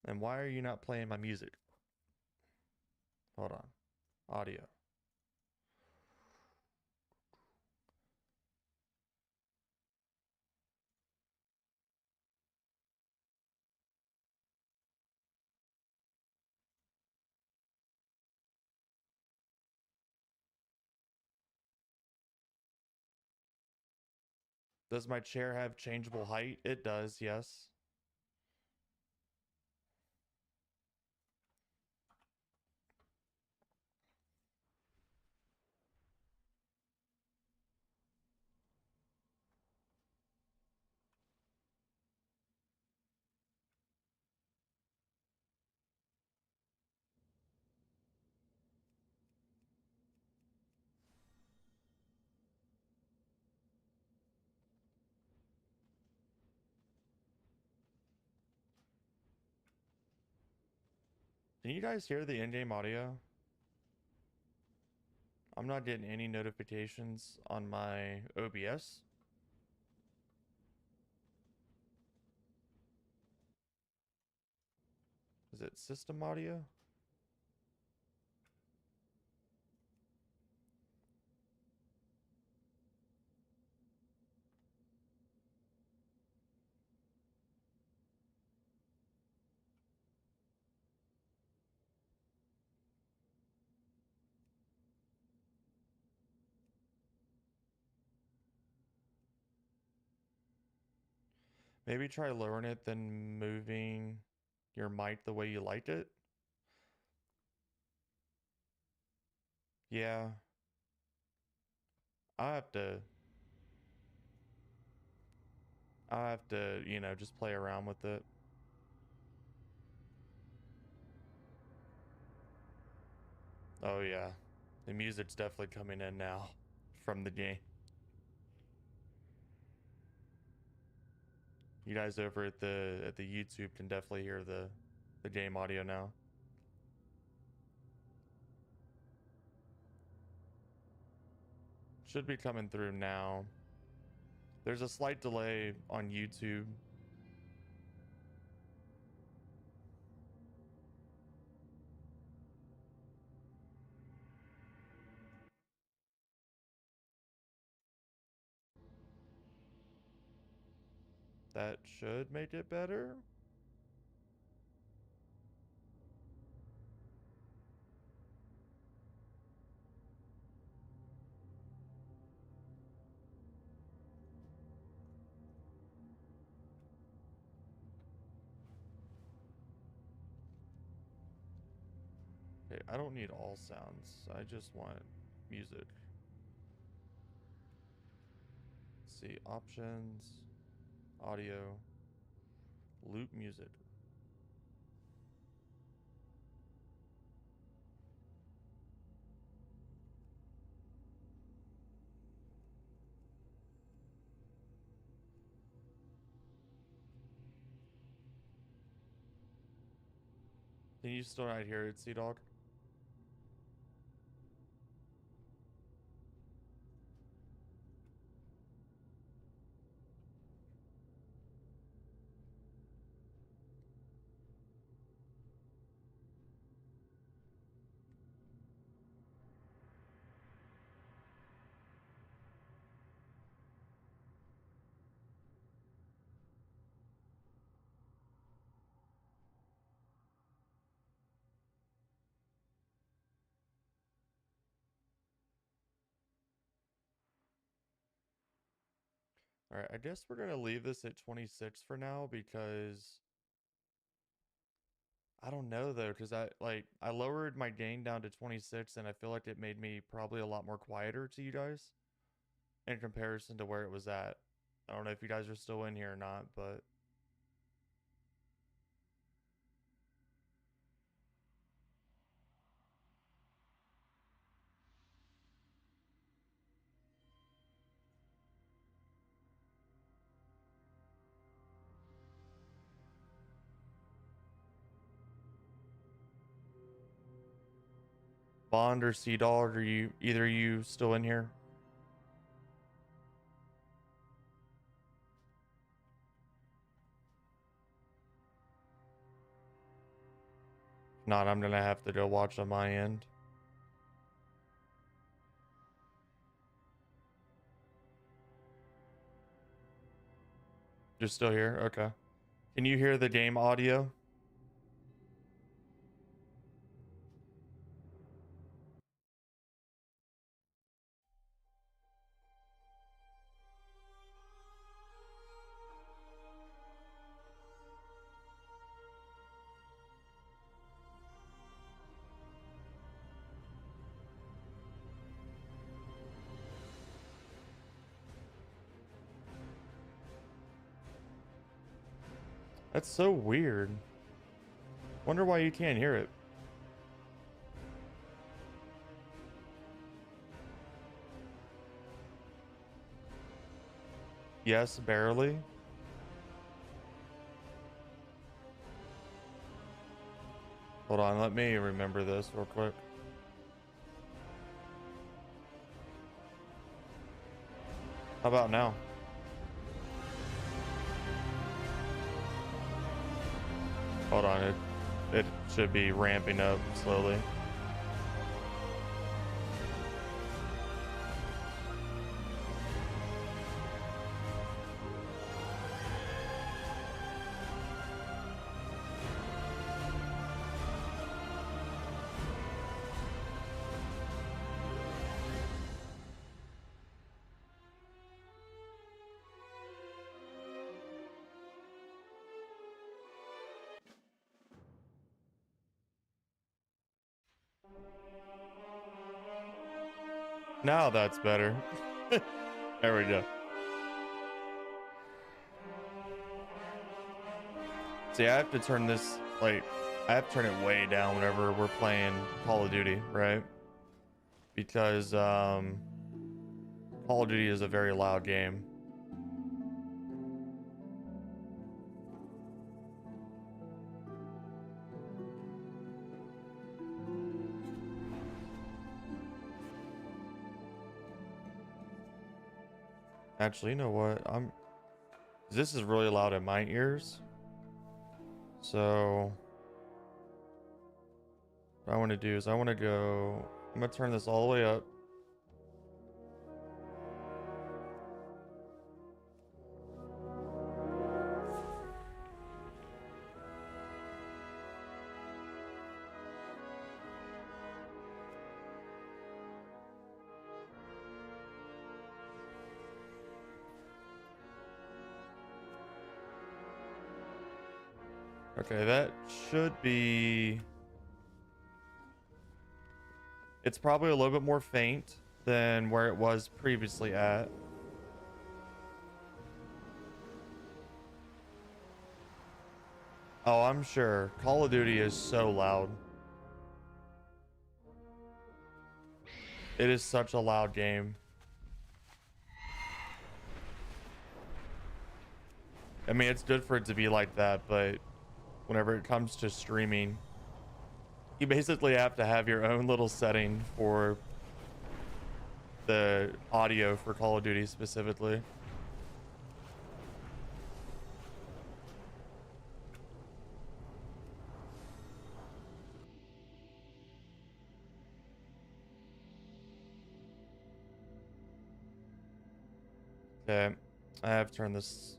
And why are you not playing my music? Hold on. Audio. Does my chair have changeable height? It does, yes. Can you guys hear the in-game audio? I'm not getting any notifications on my OBS. Is it system audio? Maybe try lowering it, then moving your mic the way you like it. Yeah. I have to you know, just play around with it. Oh yeah. The music's definitely coming in now from the game. You guys over at the YouTube can definitely hear the game audio now. Should be coming through now. There's a slight delay on YouTube. That should make it better. Okay, I don't need all sounds. I just want music. Let's see, options, audio, loop music. Can you still not hear it, Sea Dog? All right, I guess we're gonna leave this at 26 for now because I don't know though, because I lowered my gain down to 26 and I feel like it made me probably a lot more quieter to you guys in comparison to where it was at. I don't know if you guys are still in here or not, but Bond or Sea Dog, are you either you still in here? If not, I'm gonna have to go watch on my end. You're still here? Okay. Can you hear the game audio? That's so weird. Wonder why you can't hear it. Yes, barely. Hold on, let me remember this real quick. How about now? Hold on, it should be ramping up slowly. Now that's better. There we go. See, I have to turn this, like, I have to turn it way down whenever we're playing Call of Duty, right? Because, Call of Duty is a very loud game. Actually, you know what? This is really loud in my ears. So what I want to do is I'm going to turn this all the way up. Okay, that should be... It's probably a little bit more faint than where it was previously at. Oh, I'm sure. Call of Duty is so loud. It is such a loud game. I mean, it's good for it to be like that, but whenever it comes to streaming, you basically have to have your own little setting for the audio for Call of Duty specifically. Okay, I have turned this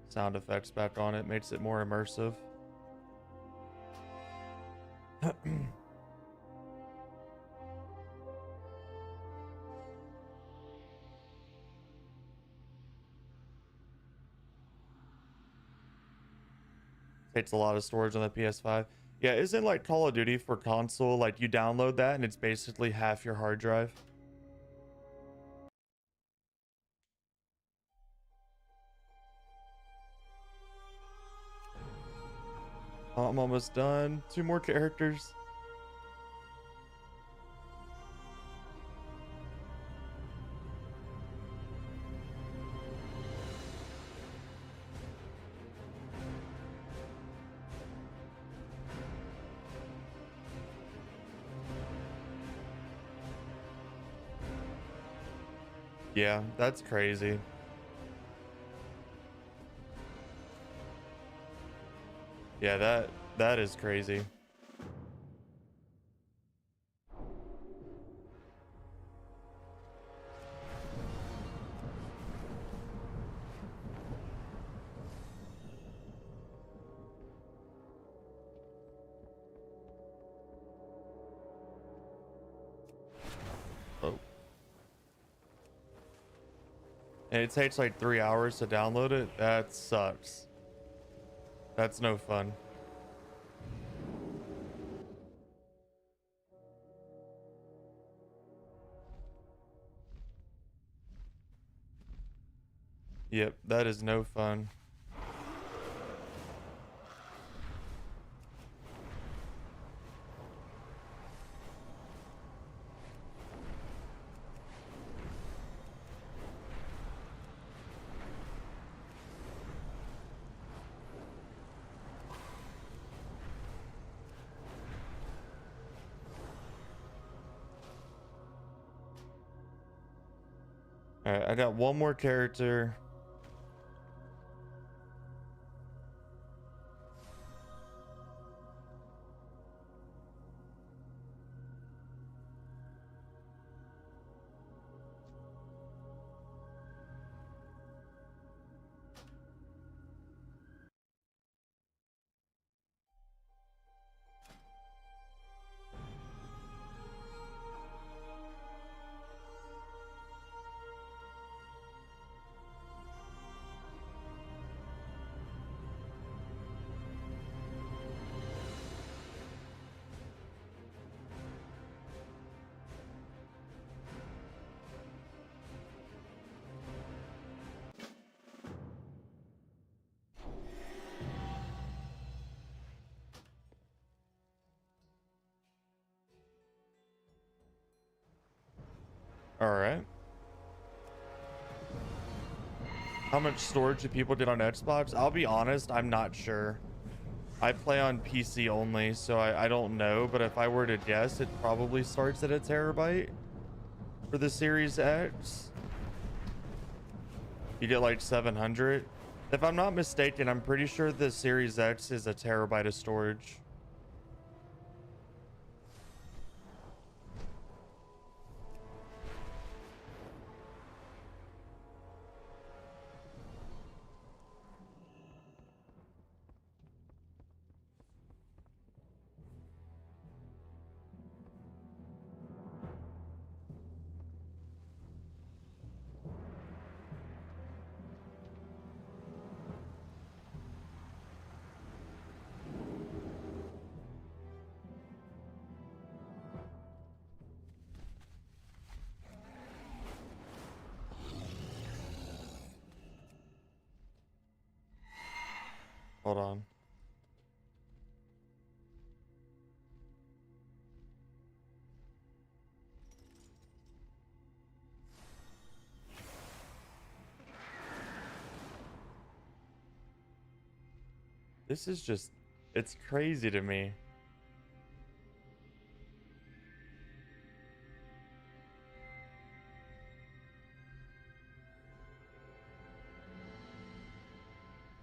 sound effects back on. It makes it more immersive. Takes a lot of storage on the PS5. Yeah, isn't like Call of Duty for console, like you download that and it's basically half your hard drive? I'm almost done. 2 more characters. Yeah, that's crazy. Yeah, that is crazy. Oh. And it takes like 3 hours to download it. That sucks. That's no fun. Yep, that is no fun. All right, I got one more character. All right. How much storage do people get on Xbox? I'll be honest, I'm not sure. I play on PC only, so I don't know. But if I were to guess, it probably starts at a terabyte for the Series X. You get like 700. If I'm not mistaken, I'm pretty sure the Series X is a terabyte of storage. Hold on. This is just, it's crazy to me.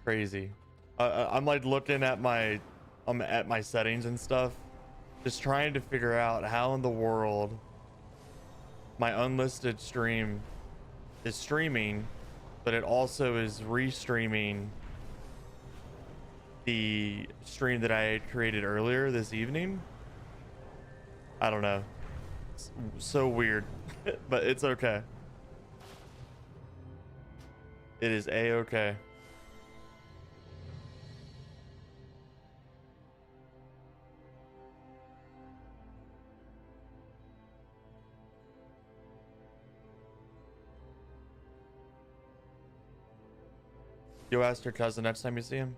Crazy. I'm like looking at my settings and stuff, just trying to figure out how in the world my unlisted stream is streaming, but it also is restreaming the stream that I had created earlier this evening. I don't know. It's so weird, but it's okay. It is a-okay. You asked your cousin next time you see him?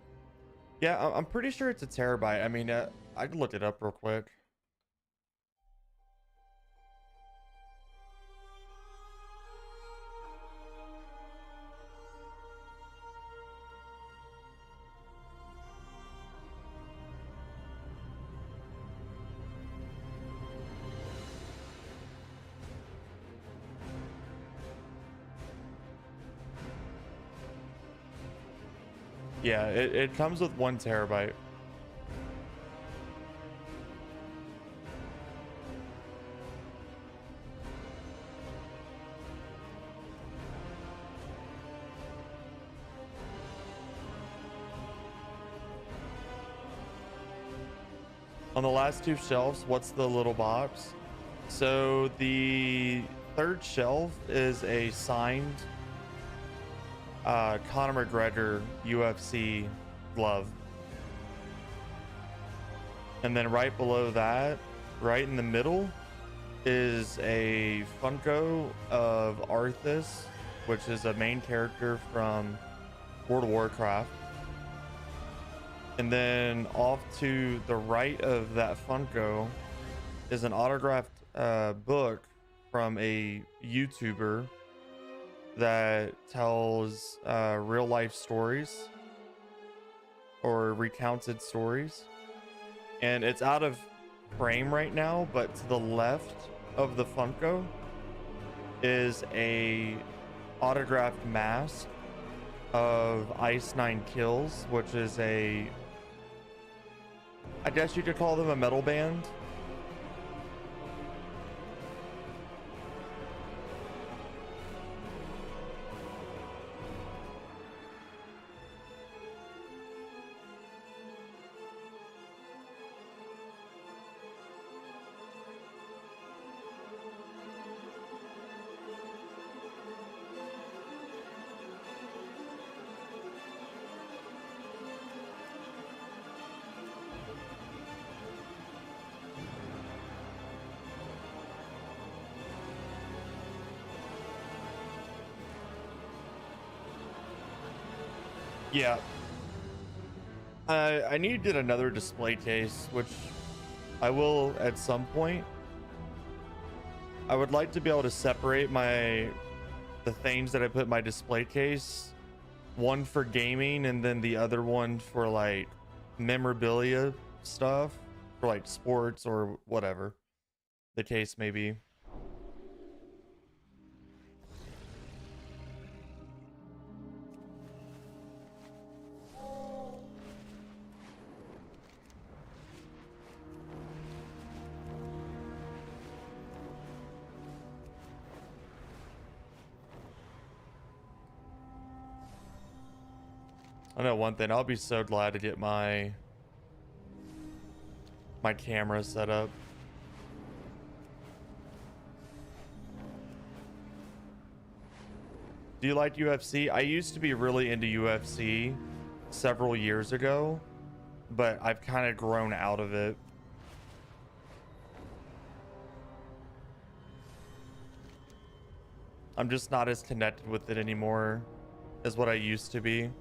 Yeah, I'm pretty sure it's a terabyte. I mean, I can look it up real quick. Yeah, it comes with 1 terabyte. On the last 2 shelves, what's the little box? So the 3rd shelf is a signed Conor McGregor UFC glove. And then right below that, right in the middle, is a Funko of Arthas, which is a main character from World of Warcraft. And then off to the right of that Funko is an autographed book from a YouTuber that tells real life stories or recounted stories. And it's out of frame right now, but to the left of the Funko is a autographed mask of Ice 9 Kills, which is a, I guess you could call them a metal band. Yeah. I need to get another display case, which I will at some point. I would like to be able to separate the things that I put in my display case, one for gaming and then the other one for like memorabilia stuff, for like sports or whatever the case may be. I know one thing, I'll be so glad to get my camera set up. Do you like UFC? I used to be really into UFC several years ago, but I've kind of grown out of it. I'm just not as connected with it anymore as what I used to be.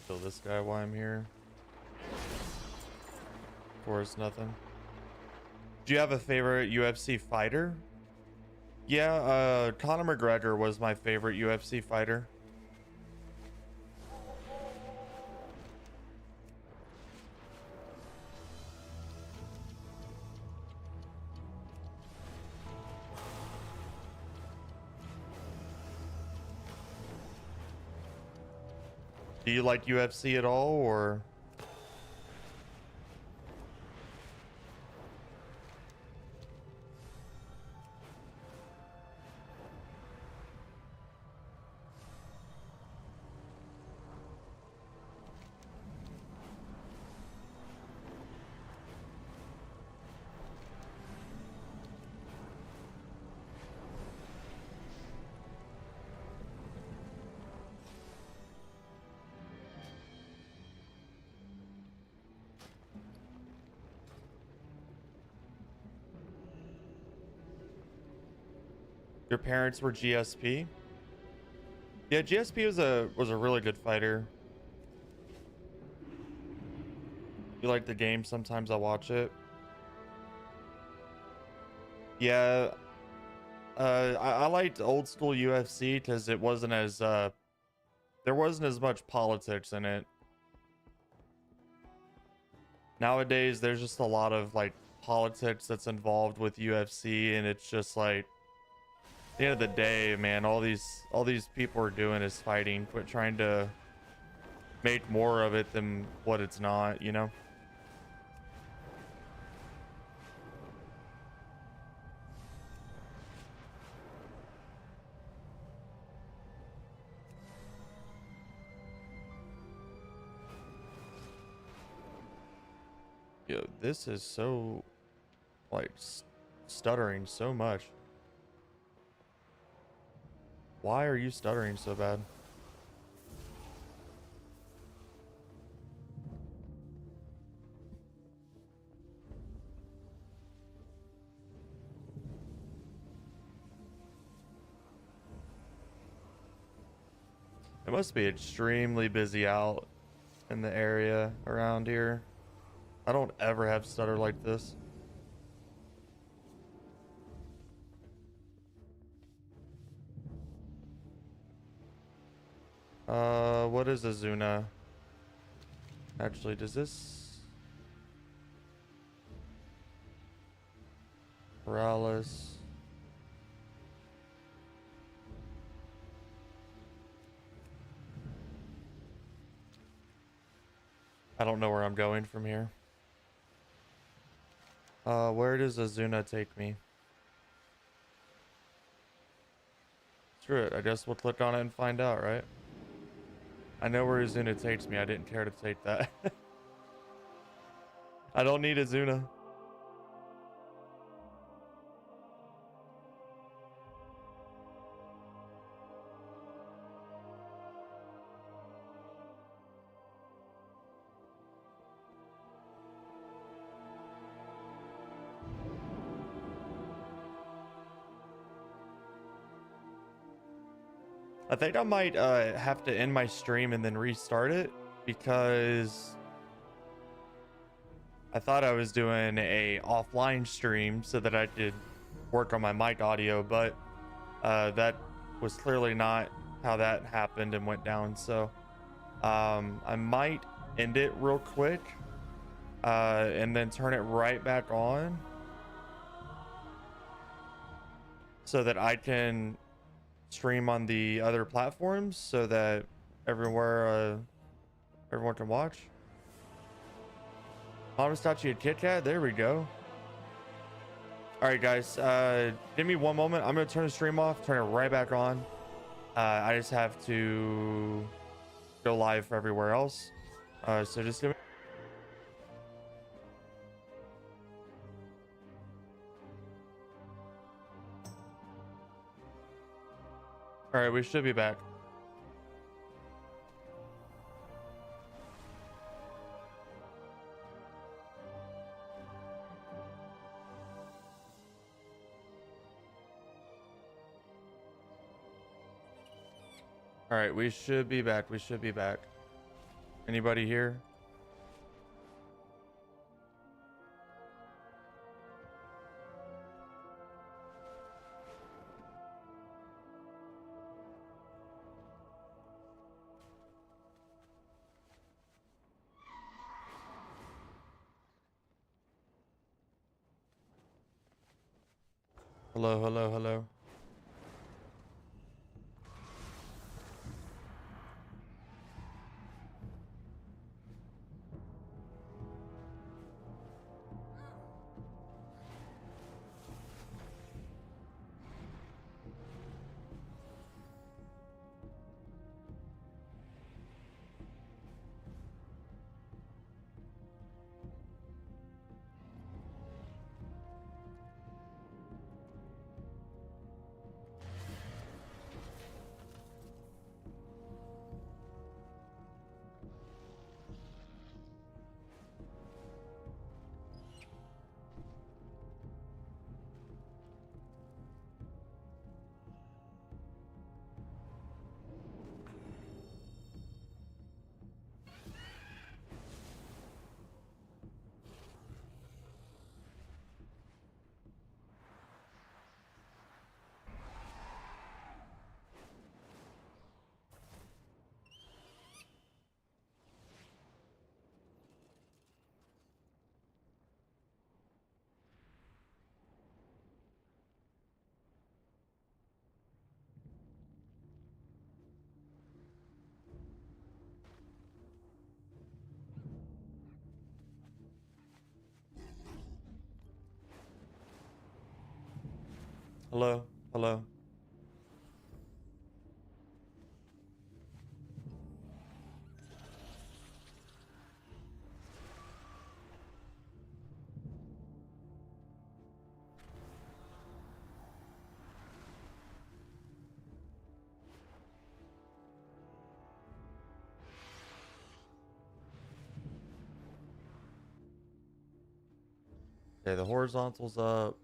Kill this guy while I'm here. Of course, nothing. Do you have a favorite UFC fighter? Yeah, Conor McGregor was my favorite UFC fighter. Do you like UFC at all, or? Your parents were GSP? Yeah, GSP was a really good fighter. You like the game? Sometimes I watch it. Yeah, I liked old school UFC because it wasn't as there wasn't as much politics in it. Nowadays, there's just a lot of like politics that's involved with UFC, and it's just like, at the end of the day, man, all these people are doing is fighting, but trying to make more of it than what it's not, you know? Yo, this is so like stuttering so much. Why are you stuttering so bad? It must be extremely busy out in the area around here. I don't ever have stutter like this. What is Azuna? Actually, does this... Paralysis... I don't know where I'm going from here. Where does Azuna take me? Screw it, I guess we'll click on it and find out, right? I know where Azuna takes me, I didn't care to take that. I don't need Azuna. I think I might have to end my stream and then restart it because I thought I was doing a offline stream so that I could work on my mic audio, but that was clearly not how that happened and went down. So I might end it real quick and then turn it right back on so that I can stream on the other platforms so that everywhere everyone can watch. Hamastachi and Kit Kat, there we go. All right, guys, give me one moment. I'm gonna turn the stream off, turn it right back on. I just have to go live for everywhere else. So just give me... All right, we should be back. All right, we should be back. We should be back. Anybody here? Hello, hello, hello. Hello, hello. Okay, the horizontal's up.